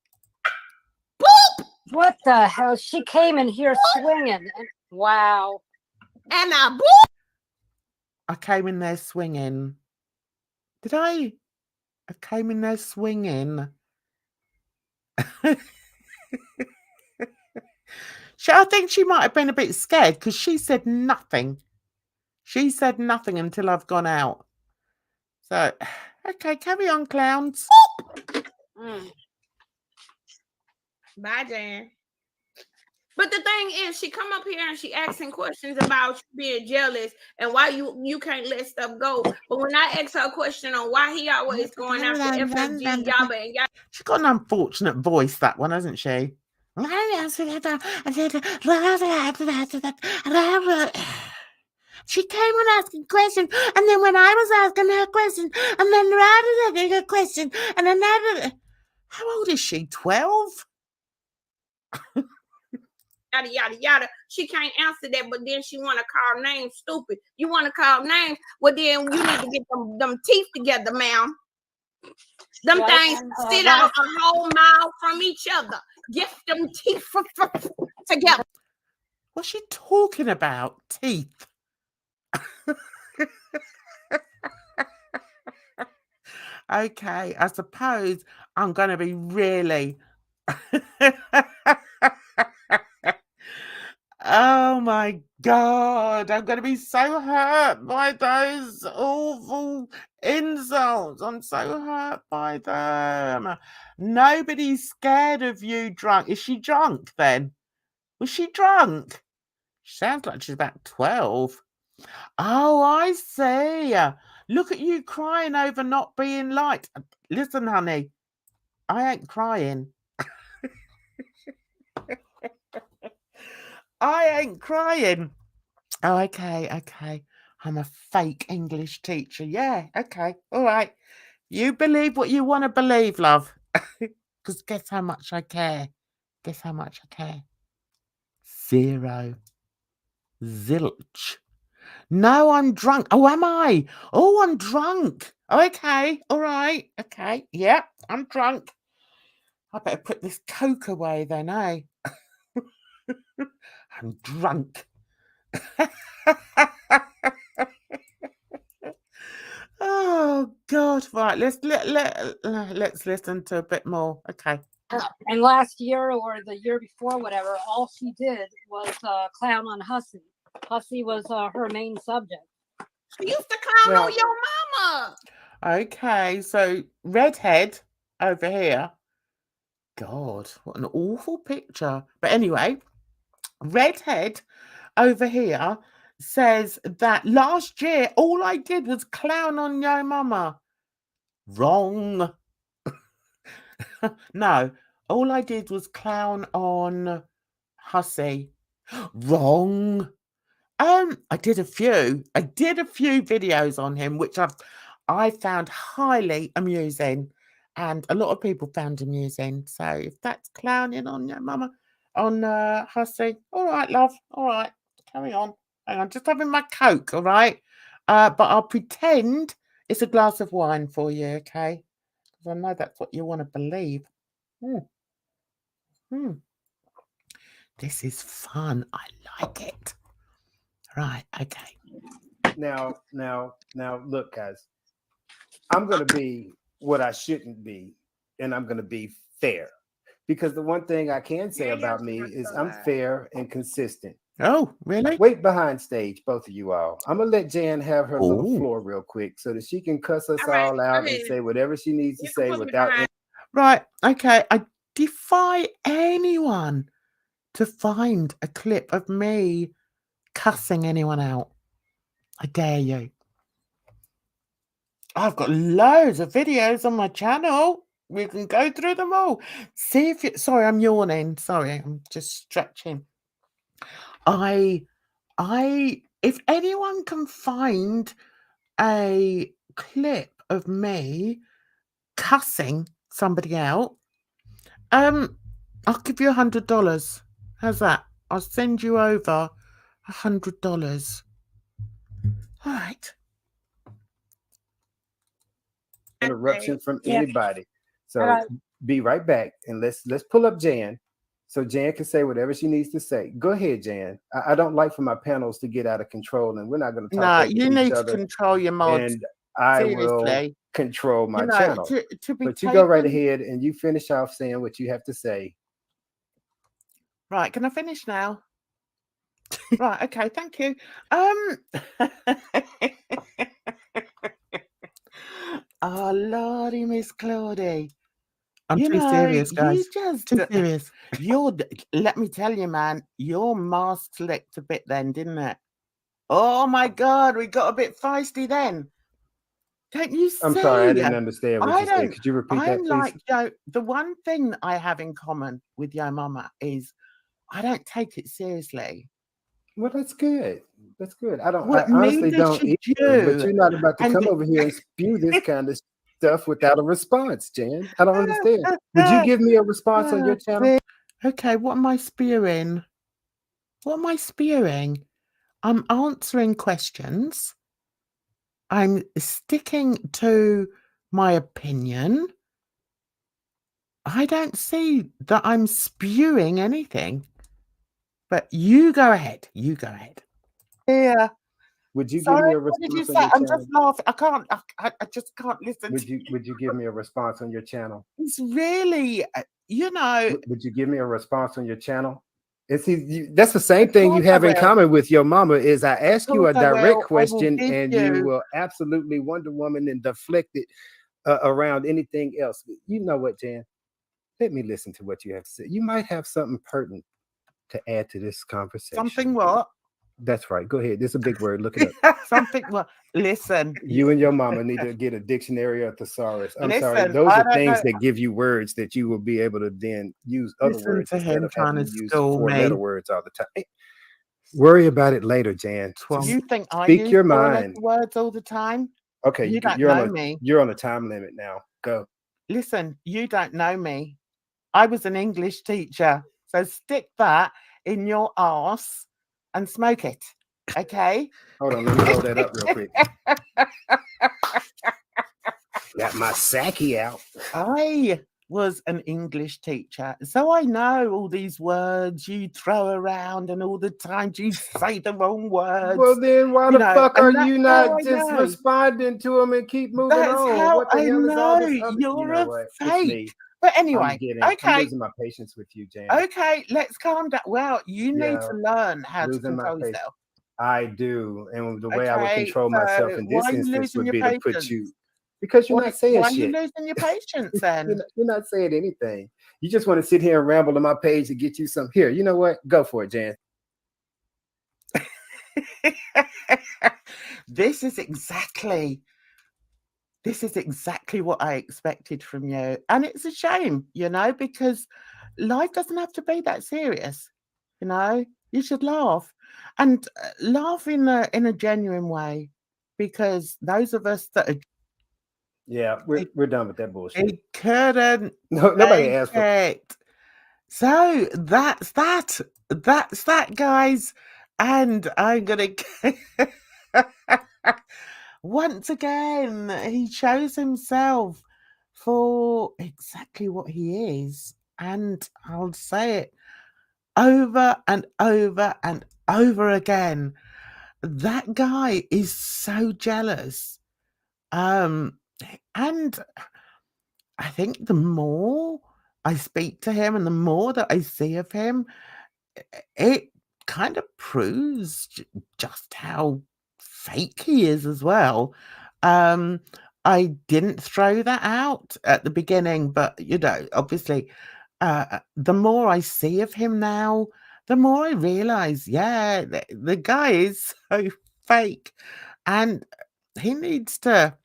Boop! What the hell? She came in here swinging. Wow. And boop! I came in there swinging. Did I? I came in there swinging. I think she might have been a bit scared because she said nothing. She said nothing until I've gone out. So, okay, carry on, clowns. Bye, Jan. But the thing is, she come up here and she asking questions about you being jealous and why you can't let stuff go. But when I ask her a question on why he always going after FFG, Yaba, and Yaba. She's got an unfortunate voice, that one, hasn't she? She came on asking questions, and then when I was asking her a question, and then asking a question, and then how old is she? 12? Yada yada yada. She can't answer that, but then she want to call names stupid. You want to call names? Well, then you need to get them teeth together, ma'am. Them things sit out a whole mile from each other. Get them teeth together. What's she talking about? Teeth. Okay, I suppose I'm going to be really... Oh my God, I'm going to be so hurt by those awful insults. I'm so hurt by them. Nobody's scared of you drunk. Is she drunk then? Was she drunk? She sounds like she's about 12. Oh, I see. Look at you crying over not being liked. Listen, honey, I ain't crying. I ain't crying. Oh, okay. I'm a fake English teacher. Yeah, okay. All right. You believe what you want to believe, love. Because guess how much I care? Guess how much I care? 0. Zilch. No, I'm drunk. Oh, am I? Oh, I'm drunk. Okay. All right. Okay. Yeah, I'm drunk. I better put this Coke away then, eh? I'm drunk. Oh God! Right, let's listen to a bit more. Okay. And last year or the year before, whatever, all she did was clown on Hussy. Hussy was her main subject. She used to clown on your mama. Okay, so redhead over here. God, what an awful picture. But anyway, redhead over here says that last year all I did was clown on your mama. Wrong. No, all I did was clown on Hussy. Wrong. I did a few videos on him, which I found highly amusing, and a lot of people found amusing. So if that's clowning on your mama, on Hussy, all right, love, all right, carry on. Hang on, just having my Coke, all right. But I'll pretend it's a glass of wine for you, okay? Because I know that's what you want to believe. This is fun. I like it. Right, okay. Now, look, guys. I'm going to be what I shouldn't be, and I'm going to be fair. Because the one thing I can say about me is I'm fair and consistent. Oh, really? Wait behind stage, both of you all. I'm going to let Jan have her little floor real quick so that she can cuss us all out and say whatever she needs to say without... Right, okay. I defy anyone to find a clip of me cussing anyone out. I dare you. I've got loads of videos on my channel. We can go through them all. See if you... Sorry, I'm yawning. Sorry, I'm just stretching. If anyone can find a clip of me cussing somebody out, I'll give you $100. How's that? I'll send you over $100. All right. Interruption from anybody. So be right back, and let's pull up Jan so Jan can say whatever she needs to say. Go ahead, Jan. I don't like for my panels to get out of control, and we're not going to talk. No, you need to control your mods. And I will control my channel. But you go right ahead and you finish off saying what you have to say. Right, can I finish now? Right, okay, thank you. Oh Lordy, Miss Claudie. I'm too serious, guys. You just Too serious. let me tell you, man, your mask slipped a bit then, didn't it? Oh my God, we got a bit feisty then. Don't you see? I'm sorry, I didn't understand what you said. Could you repeat that, I'm please? like Joe. The one thing that I have in common with your mama is I don't take it seriously. Well, that's good. That's good. I Well, honestly neither don't should either, but you. you're not about to And come over here and spew this kind of stuff without a response, Jan. I don't understand. Would you give me a response on your channel? Okay, what am I spewing? What am I spewing? I'm answering questions. I'm sticking to my opinion. I don't see that I'm spewing anything. But you go ahead. You go ahead. Yeah. Would you give me a What did you response on say? your I'm channel? just laughing. I can't. I just can't listen. Would you give me a response on your channel? It's really, you know. Would you give me a response on your channel? And see, that's the same thing you have in will. common with your mama. Is I ask you a course I direct will. I will question give and you will absolutely Wonder Woman and deflect it around anything else. You know what, Jan? Let me listen to what you have to say. You might have something pertinent to add to this conversation. Something what? That's right. Go ahead. This is a big word. Look it up. Something what? Listen. You and your mama need to get a dictionary or thesaurus. I'm sorry. Listen, Those I are don't things know. that give you words that you will be able to then use other Listen words to instead him of trying having to to use school me. 4-letter words all the time. Worry about it later, Jan. You think I speak use your 4-letter mind. words all the time? Okay, You don't you're know on me. You're on a time limit now. Go. Listen, you don't know me. I was an English teacher, so stick that in your arse and smoke it. Okay? Hold on, let me hold that up real quick. Got my Saki out. I was an English teacher, so I know all these words you throw around, and all the times you say the wrong words. Well, then why the fuck are you not just responding to them and keep moving on? That's how what the I hell is all this know other? you're a It's fake. me. But anyway, I'm okay, losing my patience with you, Jan. okay, let's calm down. Well, you need to learn how to control yourself. I do, and the way I would Okay, control myself in this why are you instance losing would your be to put patience? you, because you're not saying Why are shit. you losing your patience then? You're not saying anything. You just want to sit here and ramble on my page to get you some. Here, you know what? Go for it, Jan. This is exactly what I expected from you. And it's a shame, you know, because life doesn't have to be that serious. You know, you should laugh, and laugh in a genuine way, because those of us that are, yeah, we're done with that bullshit. He couldn't. Nobody asked for it. So that's that, guys. And I'm gonna once again, he shows himself for exactly what he is. And I'll say it over and over and over again. That guy is so jealous. And I think the more I speak to him and the more that I see of him, it kind of proves just how fake he is as well. I didn't throw that out at the beginning, but you know, obviously, the more I see of him now, the more I realize, yeah, the guy is so fake, and he needs to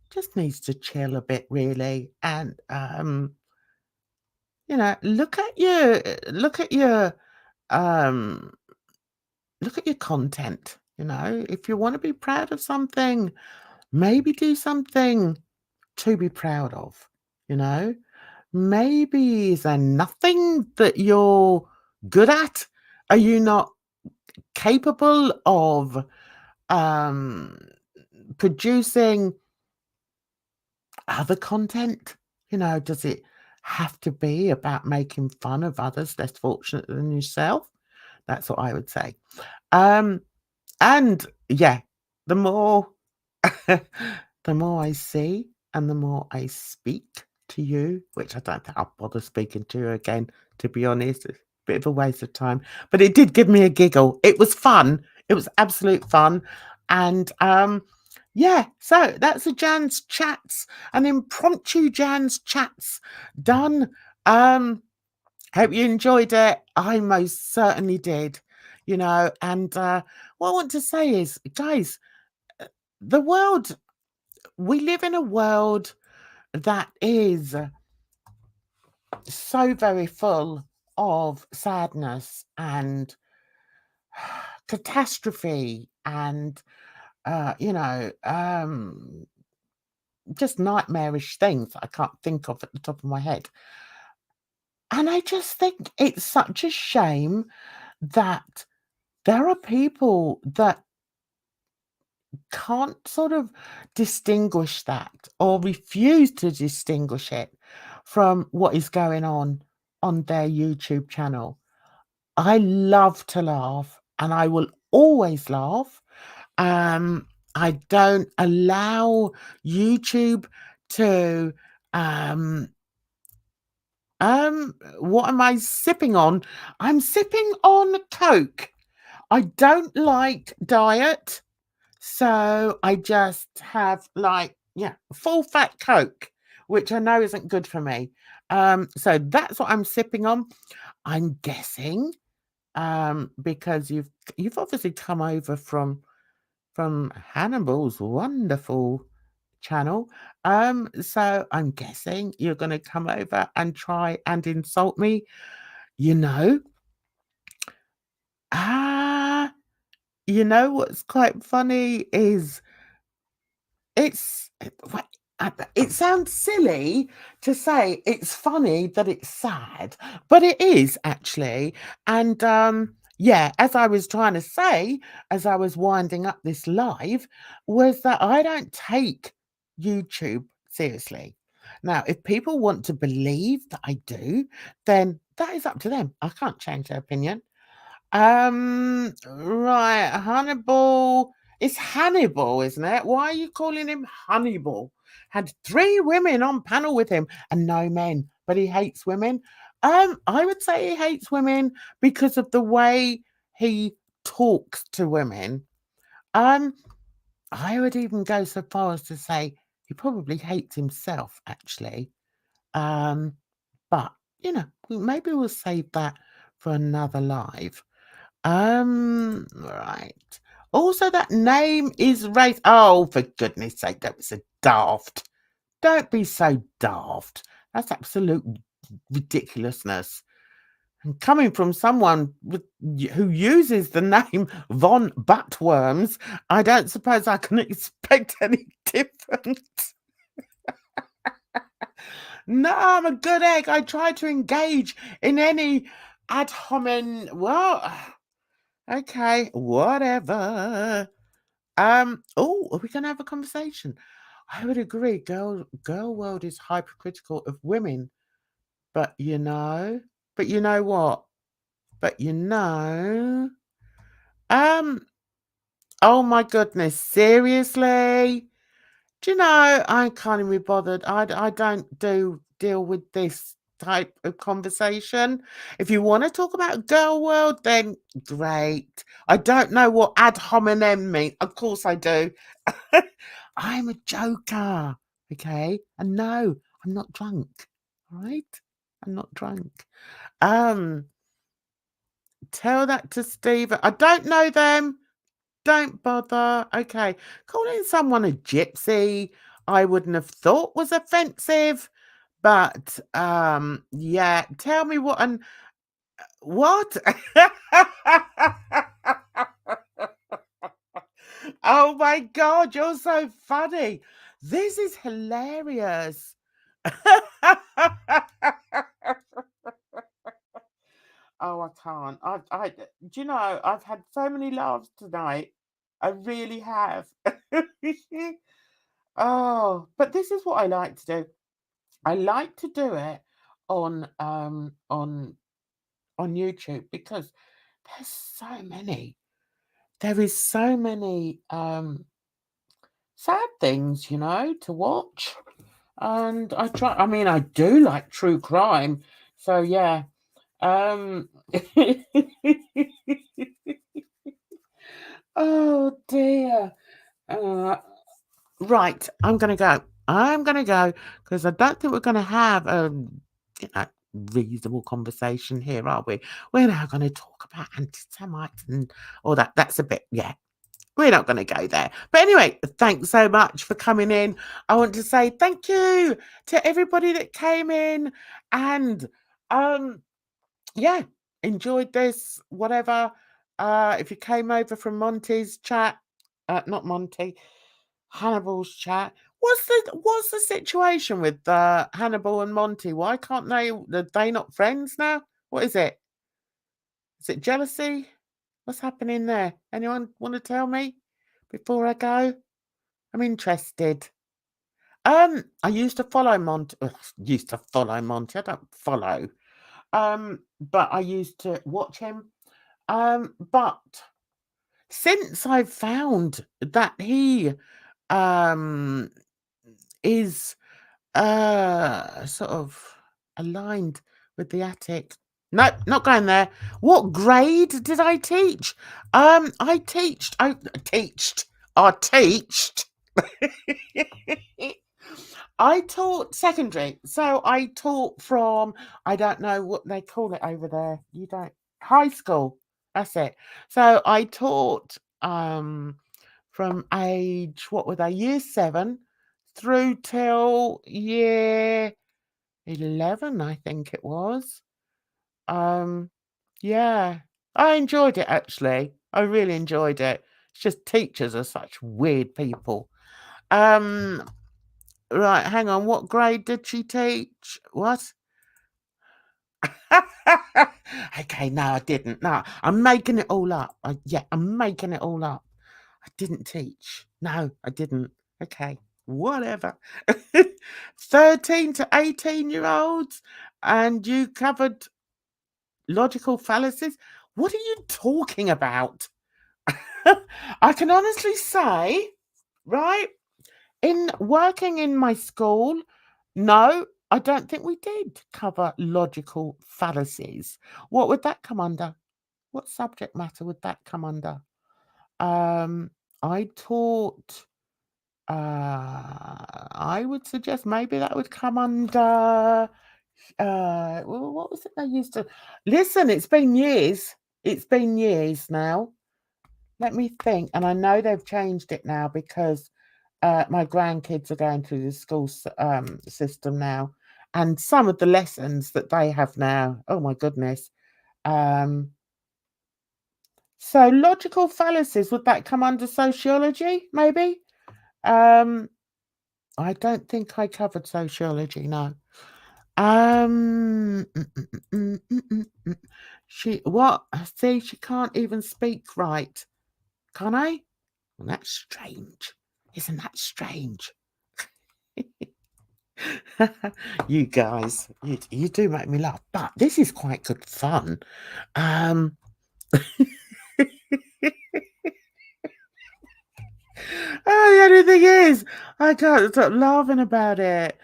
just needs to chill a bit, really, and you know, look at your um content. You know, if you want to be proud of something, maybe do something to be proud of. You know, maybe is there nothing that you're good at? Are you not capable of producing other content? You know, does it have to be about making fun of others less fortunate than yourself? That's what I would say. And yeah, the more the more I see and the more I speak to you, which I don't think I'll bother speaking to you again, to be honest. It's a bit of a waste of time. But it did give me a giggle. It was fun. It was absolute fun. And yeah, so that's a Jan's Chats, an impromptu Jan's Chats done. Hope you enjoyed it. I most certainly did, you know. And what I want to say is, guys, the world, we live in a world that is so very full of sadness and catastrophe and, you know, just nightmarish things I can't think of at the top of my head. And I just think it's such a shame that there are people that can't sort of distinguish that or refuse to distinguish it from what is going on their YouTube channel. I love to laugh and I will always laugh. I don't allow YouTube to what am I sipping on? I'm sipping on Coke. I don't like diet, so I just have like, yeah, full fat Coke, which I know isn't good for me. So that's what I'm sipping on. I'm guessing, because you've obviously come over from Hannibal's wonderful channel. So I'm guessing you're going to come over and try and insult me. You know, you know what's quite funny is it sounds silly to say it's funny that it's sad, but it is actually. And yeah, as I was trying to say, as I was winding up this live, was that I don't take YouTube seriously. Now, if people want to believe that I do, then that is up to them. I can't change their opinion. Right, Hannibal. It's Hannibal, isn't it? Why are you calling him Hannibal? Had 3 women on panel with him and no men, but he hates women. I would say he hates women because of the way he talks to women. I would even go so far as to say he probably hates himself, actually. But you know, maybe we'll save that for another live. Right. Also, that name is race. Oh, for goodness sake, that was a daft. Don't be so daft. That's absolute ridiculousness. And coming from someone who uses the name Von Buttworms, I don't suppose I can expect any different. No, I'm a good egg. I try to engage in any ad hominem. Well, okay, whatever. Oh, are we gonna have a conversation? I would agree. Girl world is hypercritical of women, but you know what? But you know, oh my goodness, seriously? Do you know, I can't even be bothered. I don't deal with this type of conversation. If you want to talk about girl world, then great. I don't know what ad hominem means. Of course I do. I'm a joker, okay? And no, I'm not drunk, all right? I'm not drunk. Tell that to Steve. I don't know them. Don't bother. Okay. Calling someone a gypsy, I wouldn't have thought was offensive. But yeah, tell me what what? Oh my god, you're so funny. This is hilarious. Oh, I can't. Do you know, I've had so many laughs tonight. I really have. Oh, but this is what I like to do. I like to do it on YouTube because there's so many. There is so many sad things, you know, to watch. and I mean, I do like true crime, so yeah. Oh dear. Right, I'm gonna go because I don't think we're gonna have a reasonable conversation here, are we? We're now going to talk about anti-Semites and all that. That's a bit, yeah. We're not going to go there. But anyway, thanks so much for coming in. I want to say thank you to everybody that came in and yeah, enjoyed this, whatever. If you came over from Monty's chat, not Monty, Hannibal's chat. What's the situation with Hannibal and Monty? Why can't they? Are they not friends now? What is it? Is it jealousy? What's happening there? Anyone want to tell me before I go? I'm interested. I used to follow Monty. I don't follow. But I used to watch him. But since I've found that he is sort of aligned with the attic. No, not going there. What grade did I teach? I teached. I taught secondary. So I taught from, I don't know what they call it over there. You don't, high school. That's it. So I taught from age, what were they, year 7 through till year 11, I think it was. Yeah, I enjoyed it, actually. I really enjoyed it. It's just teachers are such weird people. Right, hang on. What grade did she teach? What? Okay, no, I didn't. No, I'm making it all up. I'm making it all up. I didn't teach. No, I didn't. Okay, whatever. 13 to 18-year-olds, and you covered logical fallacies. What are you talking about? I can honestly say, right, in working in my school, no, I don't think we did cover logical fallacies. What would that come under? What subject matter would that come under? I taught, I would suggest maybe that would come under, well, what was it they used to, listen, it's been years now. Let me think. And I know they've changed it now because my grandkids are going through the school system now, and some of the lessons that they have now, oh my goodness. So logical fallacies, would that come under sociology, maybe? I don't think I covered sociology, no. She can't even speak right. Can I? Well, that's strange. Isn't that strange? You guys, you do make me laugh, but this is quite good fun. Oh, the only thing is, I can't stop laughing about it.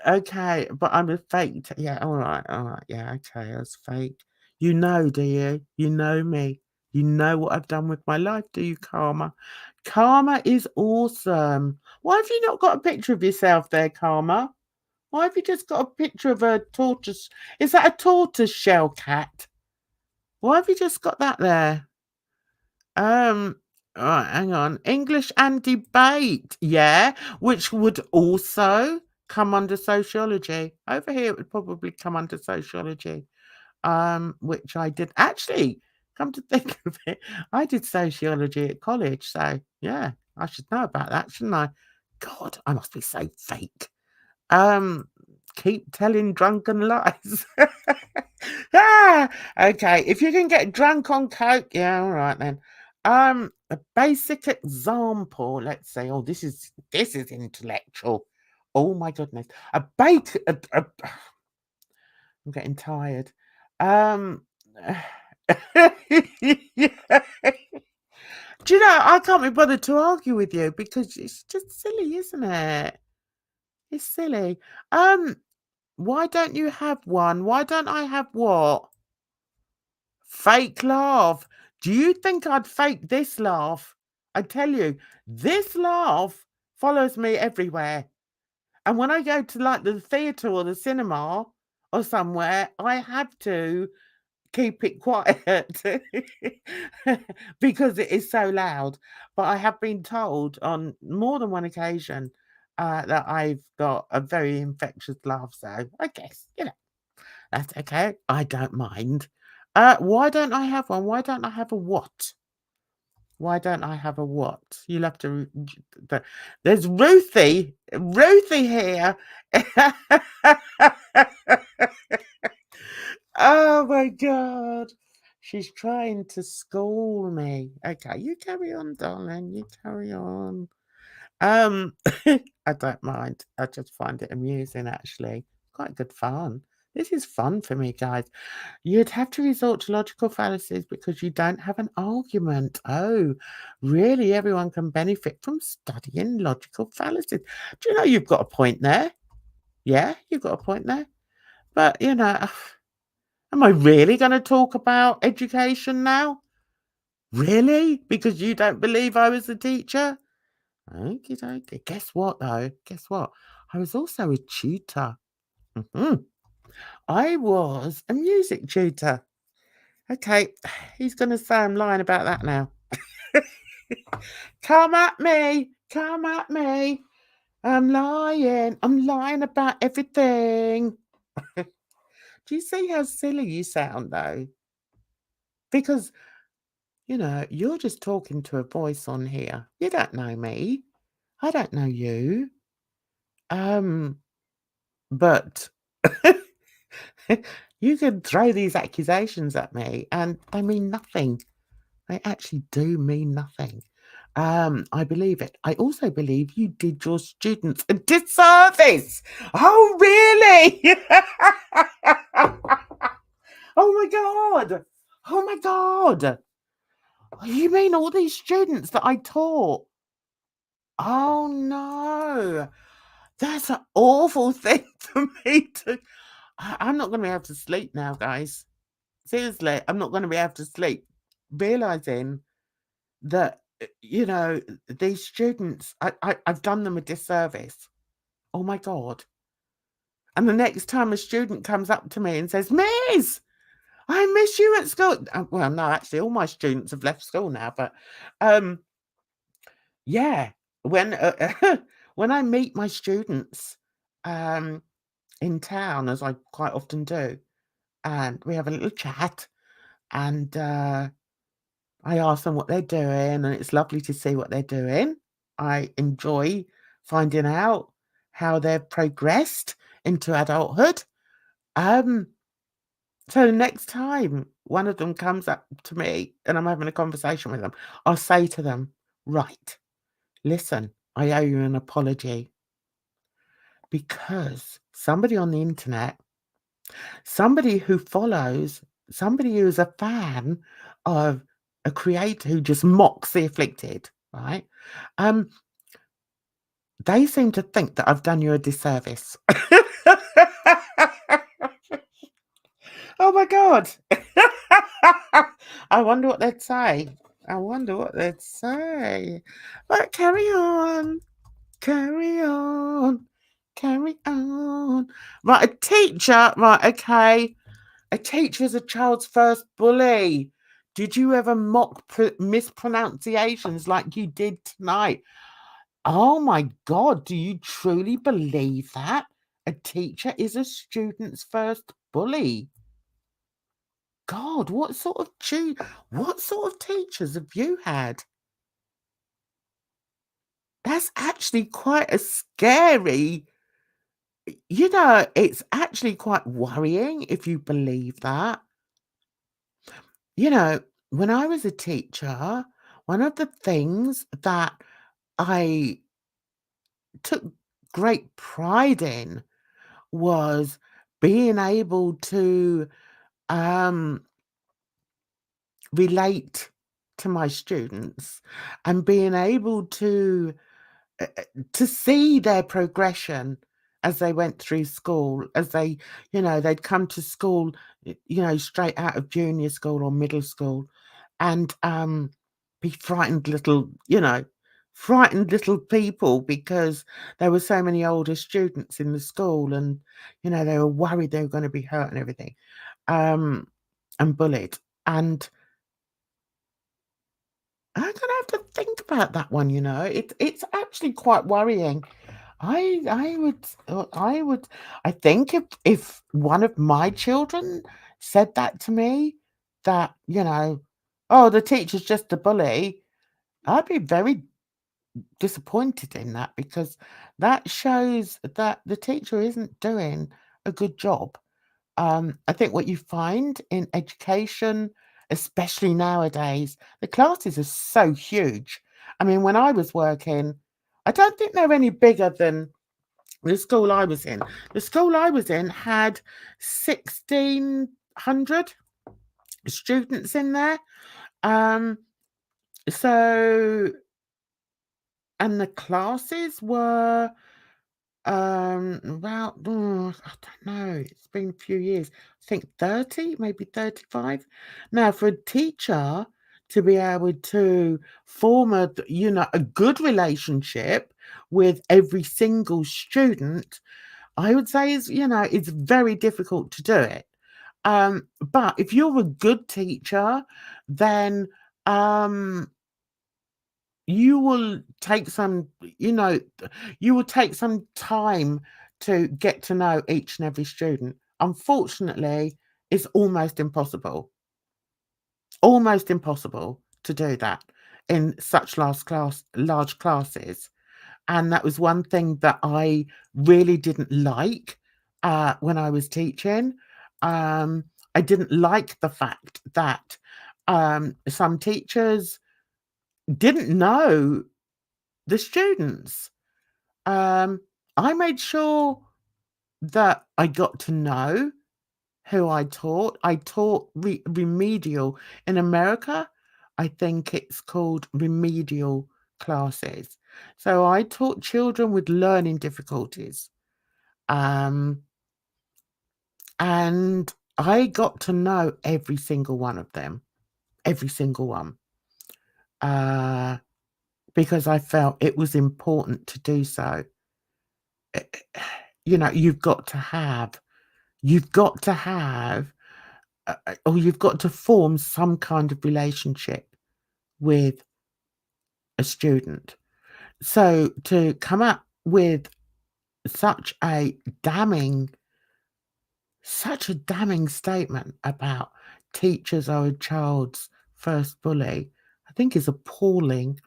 Okay, but I'm a fake. Yeah, all right, yeah, okay, that's fake. You know, do you? You know me. You know what I've done with my life, do you, Karma? Karma is awesome. Why have you not got a picture of yourself there, Karma? Why have you just got a picture of a tortoise? Is that a tortoise shell cat? Why have you just got that there? All right, hang on. English and debate, yeah, which would also come under sociology. Over here, it would probably come under sociology, which I did. Actually, come to think of it, I did sociology at college, so yeah, I should know about that, shouldn't I? God, I must be so fake. Keep telling drunken lies. Okay, if you can get drunk on coke, yeah, all right then. A basic example, let's say, oh, this is intellectual. Oh my goodness. I'm getting tired. Do you know, I can't be bothered to argue with you because it's just silly, isn't it? It's silly. Why don't you have one? Why don't I have what? Fake laugh. Do you think I'd fake this laugh? I tell you, this laugh follows me everywhere. And when I go to like the theatre or the cinema or somewhere, I have to keep it quiet because it is so loud. But I have been told on more than one occasion that I've got a very infectious laugh. So I guess, that's okay. I don't mind. Why don't I have one? Why don't I have a what? Why don't I have a what? You'll have to. There's Ruthie. Ruthie here. Oh my God. She's trying to school me. Okay, you carry on, darling. You carry on. I don't mind. I just find it amusing, actually. Quite good fun. This is fun for me, guys. You'd have to resort to logical fallacies because you don't have an argument. Oh, really? Everyone can benefit from studying logical fallacies. Do you know you've got a point there? Yeah, you've got a point there. But, am I really going to talk about education now? Really? Because you don't believe I was a teacher? Okie dokie. Guess what, though? Guess what? I was also a tutor. I was a music tutor. Okay, he's going to say I'm lying about that now. Come at me. Come at me. I'm lying. I'm lying about everything. Do you see how silly you sound, though? Because, you're just talking to a voice on here. You don't know me. I don't know you. But you can throw these accusations at me and they mean nothing. They actually do mean nothing. I believe it. I also believe you did your students a disservice. Oh, really? Oh, my God. Oh, my God. You mean all these students that I taught? Oh, no. That's an awful thing for me to... I'm not going to be able to sleep now, guys. Seriously, I'm not going to be able to sleep. Realizing that, these students, I've done them a disservice. Oh, my God. And the next time a student comes up to me and says, Miss, I miss you at school. Well, no, actually, all my students have left school now. But, yeah, when I meet my students in town, as I quite often do, and we have a little chat, and I ask them what they're doing, and it's lovely to see what they're doing. I enjoy finding out how they've progressed into adulthood. So next time one of them comes up to me and I'm having a conversation with them, I'll say to them, right, listen, I owe you an apology because somebody on the internet, somebody who follows, somebody who is a fan of a creator who just mocks the afflicted, right? They seem to think that I've done you a disservice. Oh my God. I wonder what they'd say. I wonder what they'd say. But carry on. Carry on. Carry on. Right, a teacher. Right, okay. A teacher is a child's first bully. Did you ever mock mispronunciations like you did tonight? Oh my God, do you truly believe that? A teacher is a student's first bully. God, what sort of teachers have you had? That's actually quite a scary, it's actually quite worrying if you believe that. When I was a teacher, one of the things that I took great pride in was being able to relate to my students and being able to see their progression as they went through school, as they, they'd come to school, straight out of junior school or middle school, and be frightened little people, because there were so many older students in the school, and they were worried they were going to be hurt and everything, and bullied. And I'm gonna have to think about that one. It's actually quite worrying. I think if one of my children said that to me, that oh, the teacher's just a bully, I'd be very disappointed in that, because that shows that the teacher isn't doing a good job. I think what you find in education, especially nowadays, the classes are so huge. I mean, when I was working, I don't think they're any bigger than the school I was in. The school I was in had 1,600 students in there. And the classes were about, I don't know, it's been a few years, I think 30, maybe 35. Now, for a teacher to be able to form a good relationship with every single student, I would say it's very difficult to do it. But if you're a good teacher, then you will take some time to get to know each and every student. Unfortunately, it's almost impossible to do that in such large classes. And that was one thing that I really didn't like when I was teaching. I didn't like the fact that some teachers didn't know the students. I made sure that I got to know who I taught. I taught remedial. In America, I think it's called remedial classes. So I taught children with learning difficulties. And I got to know every single one of them. Every single one. Because I felt it was important to do so. You've got to have, or you've got to form some kind of relationship with a student. So to come up with such a damning statement about teachers are a child's first bully, I think is appalling,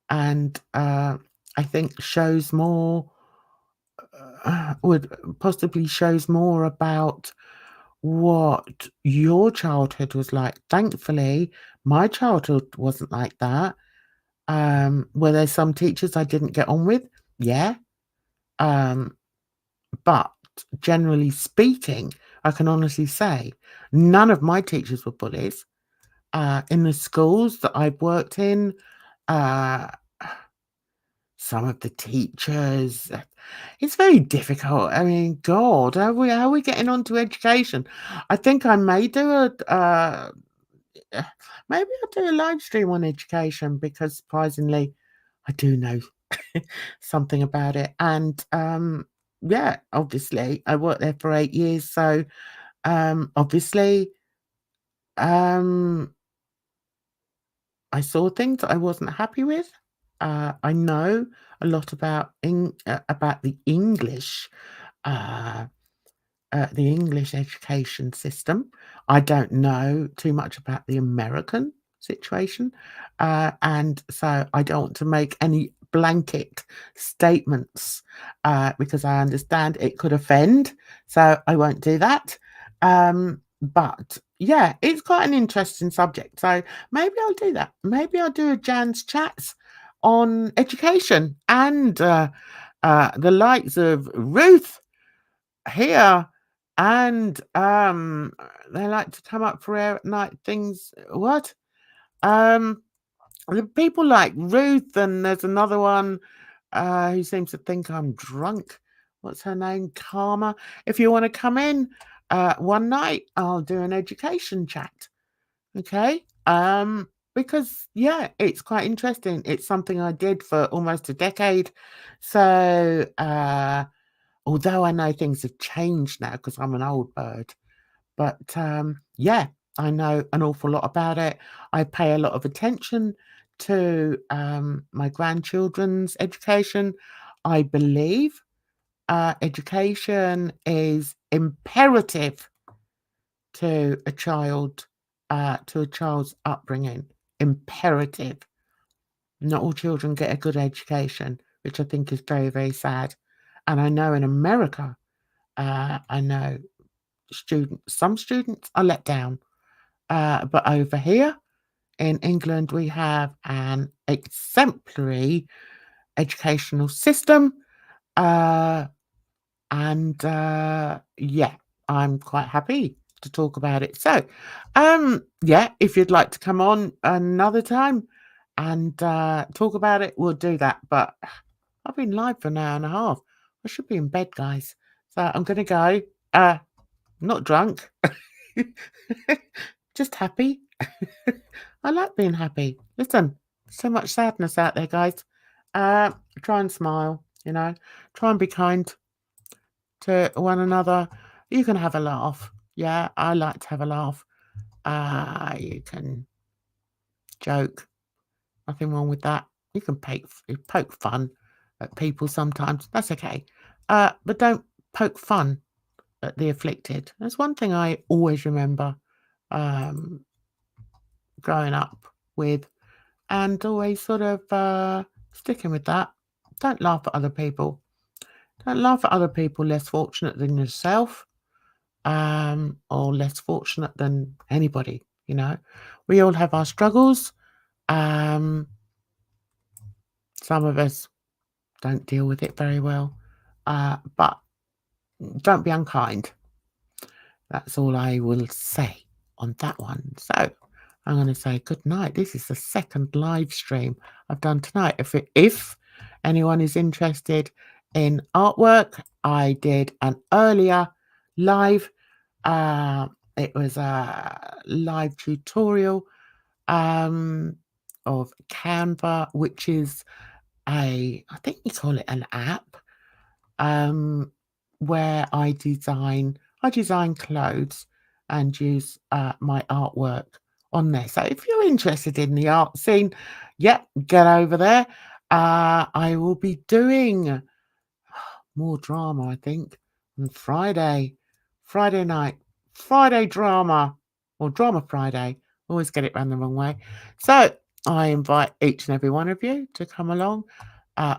and I think shows more, shows more about what your childhood was like. Thankfully, my childhood wasn't like that. Were there some teachers I didn't get on with? Yeah. But generally speaking, I can honestly say none of my teachers were bullies. In the schools that I've worked in, some of the teachers, it's very difficult. I mean, God, how are we getting onto education? I think I may do maybe I'll do a live stream on education, because surprisingly, I do know something about it. And yeah, obviously, I worked there for 8 years, so obviously, I saw things that I wasn't happy with. I know a lot about the English education system. I don't know too much about the American situation, and so I don't want to make any blanket statements, because I understand it could offend, so I won't do that. But yeah, it's quite an interesting subject, so maybe I'll do that. Maybe I'll do a Jan's Chats on education, and the likes of Ruth here, and they like to come up for air at night. The people like Ruth, and there's another one who seems to think I'm drunk what's her name? Karma. If you want to come in one night, I'll do an education chat. Okay. Because yeah, it's quite interesting. It's something I did for almost a decade. So although I know things have changed now because I'm an old bird, but yeah, I know an awful lot about it. I pay a lot of attention to my grandchildren's education. I believe education is imperative to a child's upbringing. Imperative. Not all children get a good education, which I think is very, very sad. And I know in America, I know some students are let down. But over here in England, we have an exemplary educational system. Yeah, I'm quite happy to talk about it. So, yeah, if you'd like to come on another time and talk about it, we'll do that. But I've been live for an hour and a half. I should be in bed, guys. So I'm going to go. Not drunk. Just happy. I like being happy. Listen, so much sadness out there, guys. Try and smile, try and be kind to one another. You can have a laugh. Yeah, I like to have a laugh. You can joke. Nothing wrong with that. You can poke fun at people sometimes. That's okay. But don't poke fun at the afflicted. That's one thing I always remember growing up with, and always sort of sticking with that. Don't laugh at other people. Don't laugh at other people less fortunate than yourself, or less fortunate than anybody. We all have our struggles. Some of us don't deal with it very well, but don't be unkind. That's all I will say on that one. So I'm going to say good night. This is the second live stream I've done tonight. If anyone is interested in artwork, I did an earlier live. It was a live tutorial of Canva, which is I think you call it an app, where I design clothes and use my artwork on there. So if you're interested in the art scene, get over there. I will be doing more drama, I think, on Friday night, Friday drama, or Drama Friday. Always get it round the wrong way. So I invite each and every one of you to come along.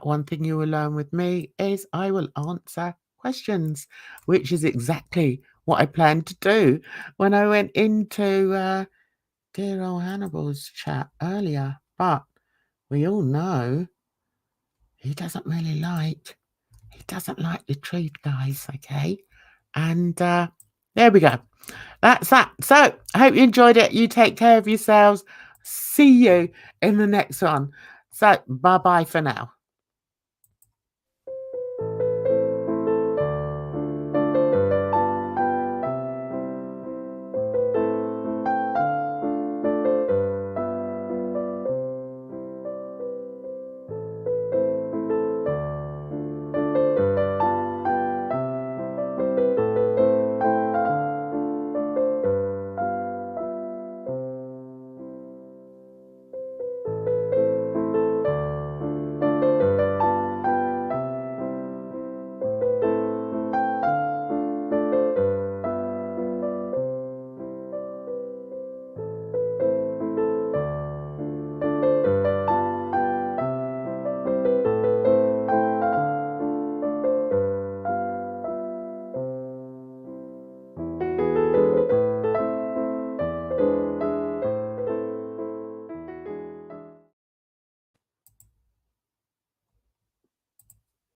One thing you will learn with me is I will answer questions, which is exactly what I planned to do when I went into dear old Hannibal's chat earlier. But we all know he doesn't like the truth, guys. Okay, and there we go. That's that. So I hope you enjoyed it. You take care of yourselves. See you in the next one. So bye for now.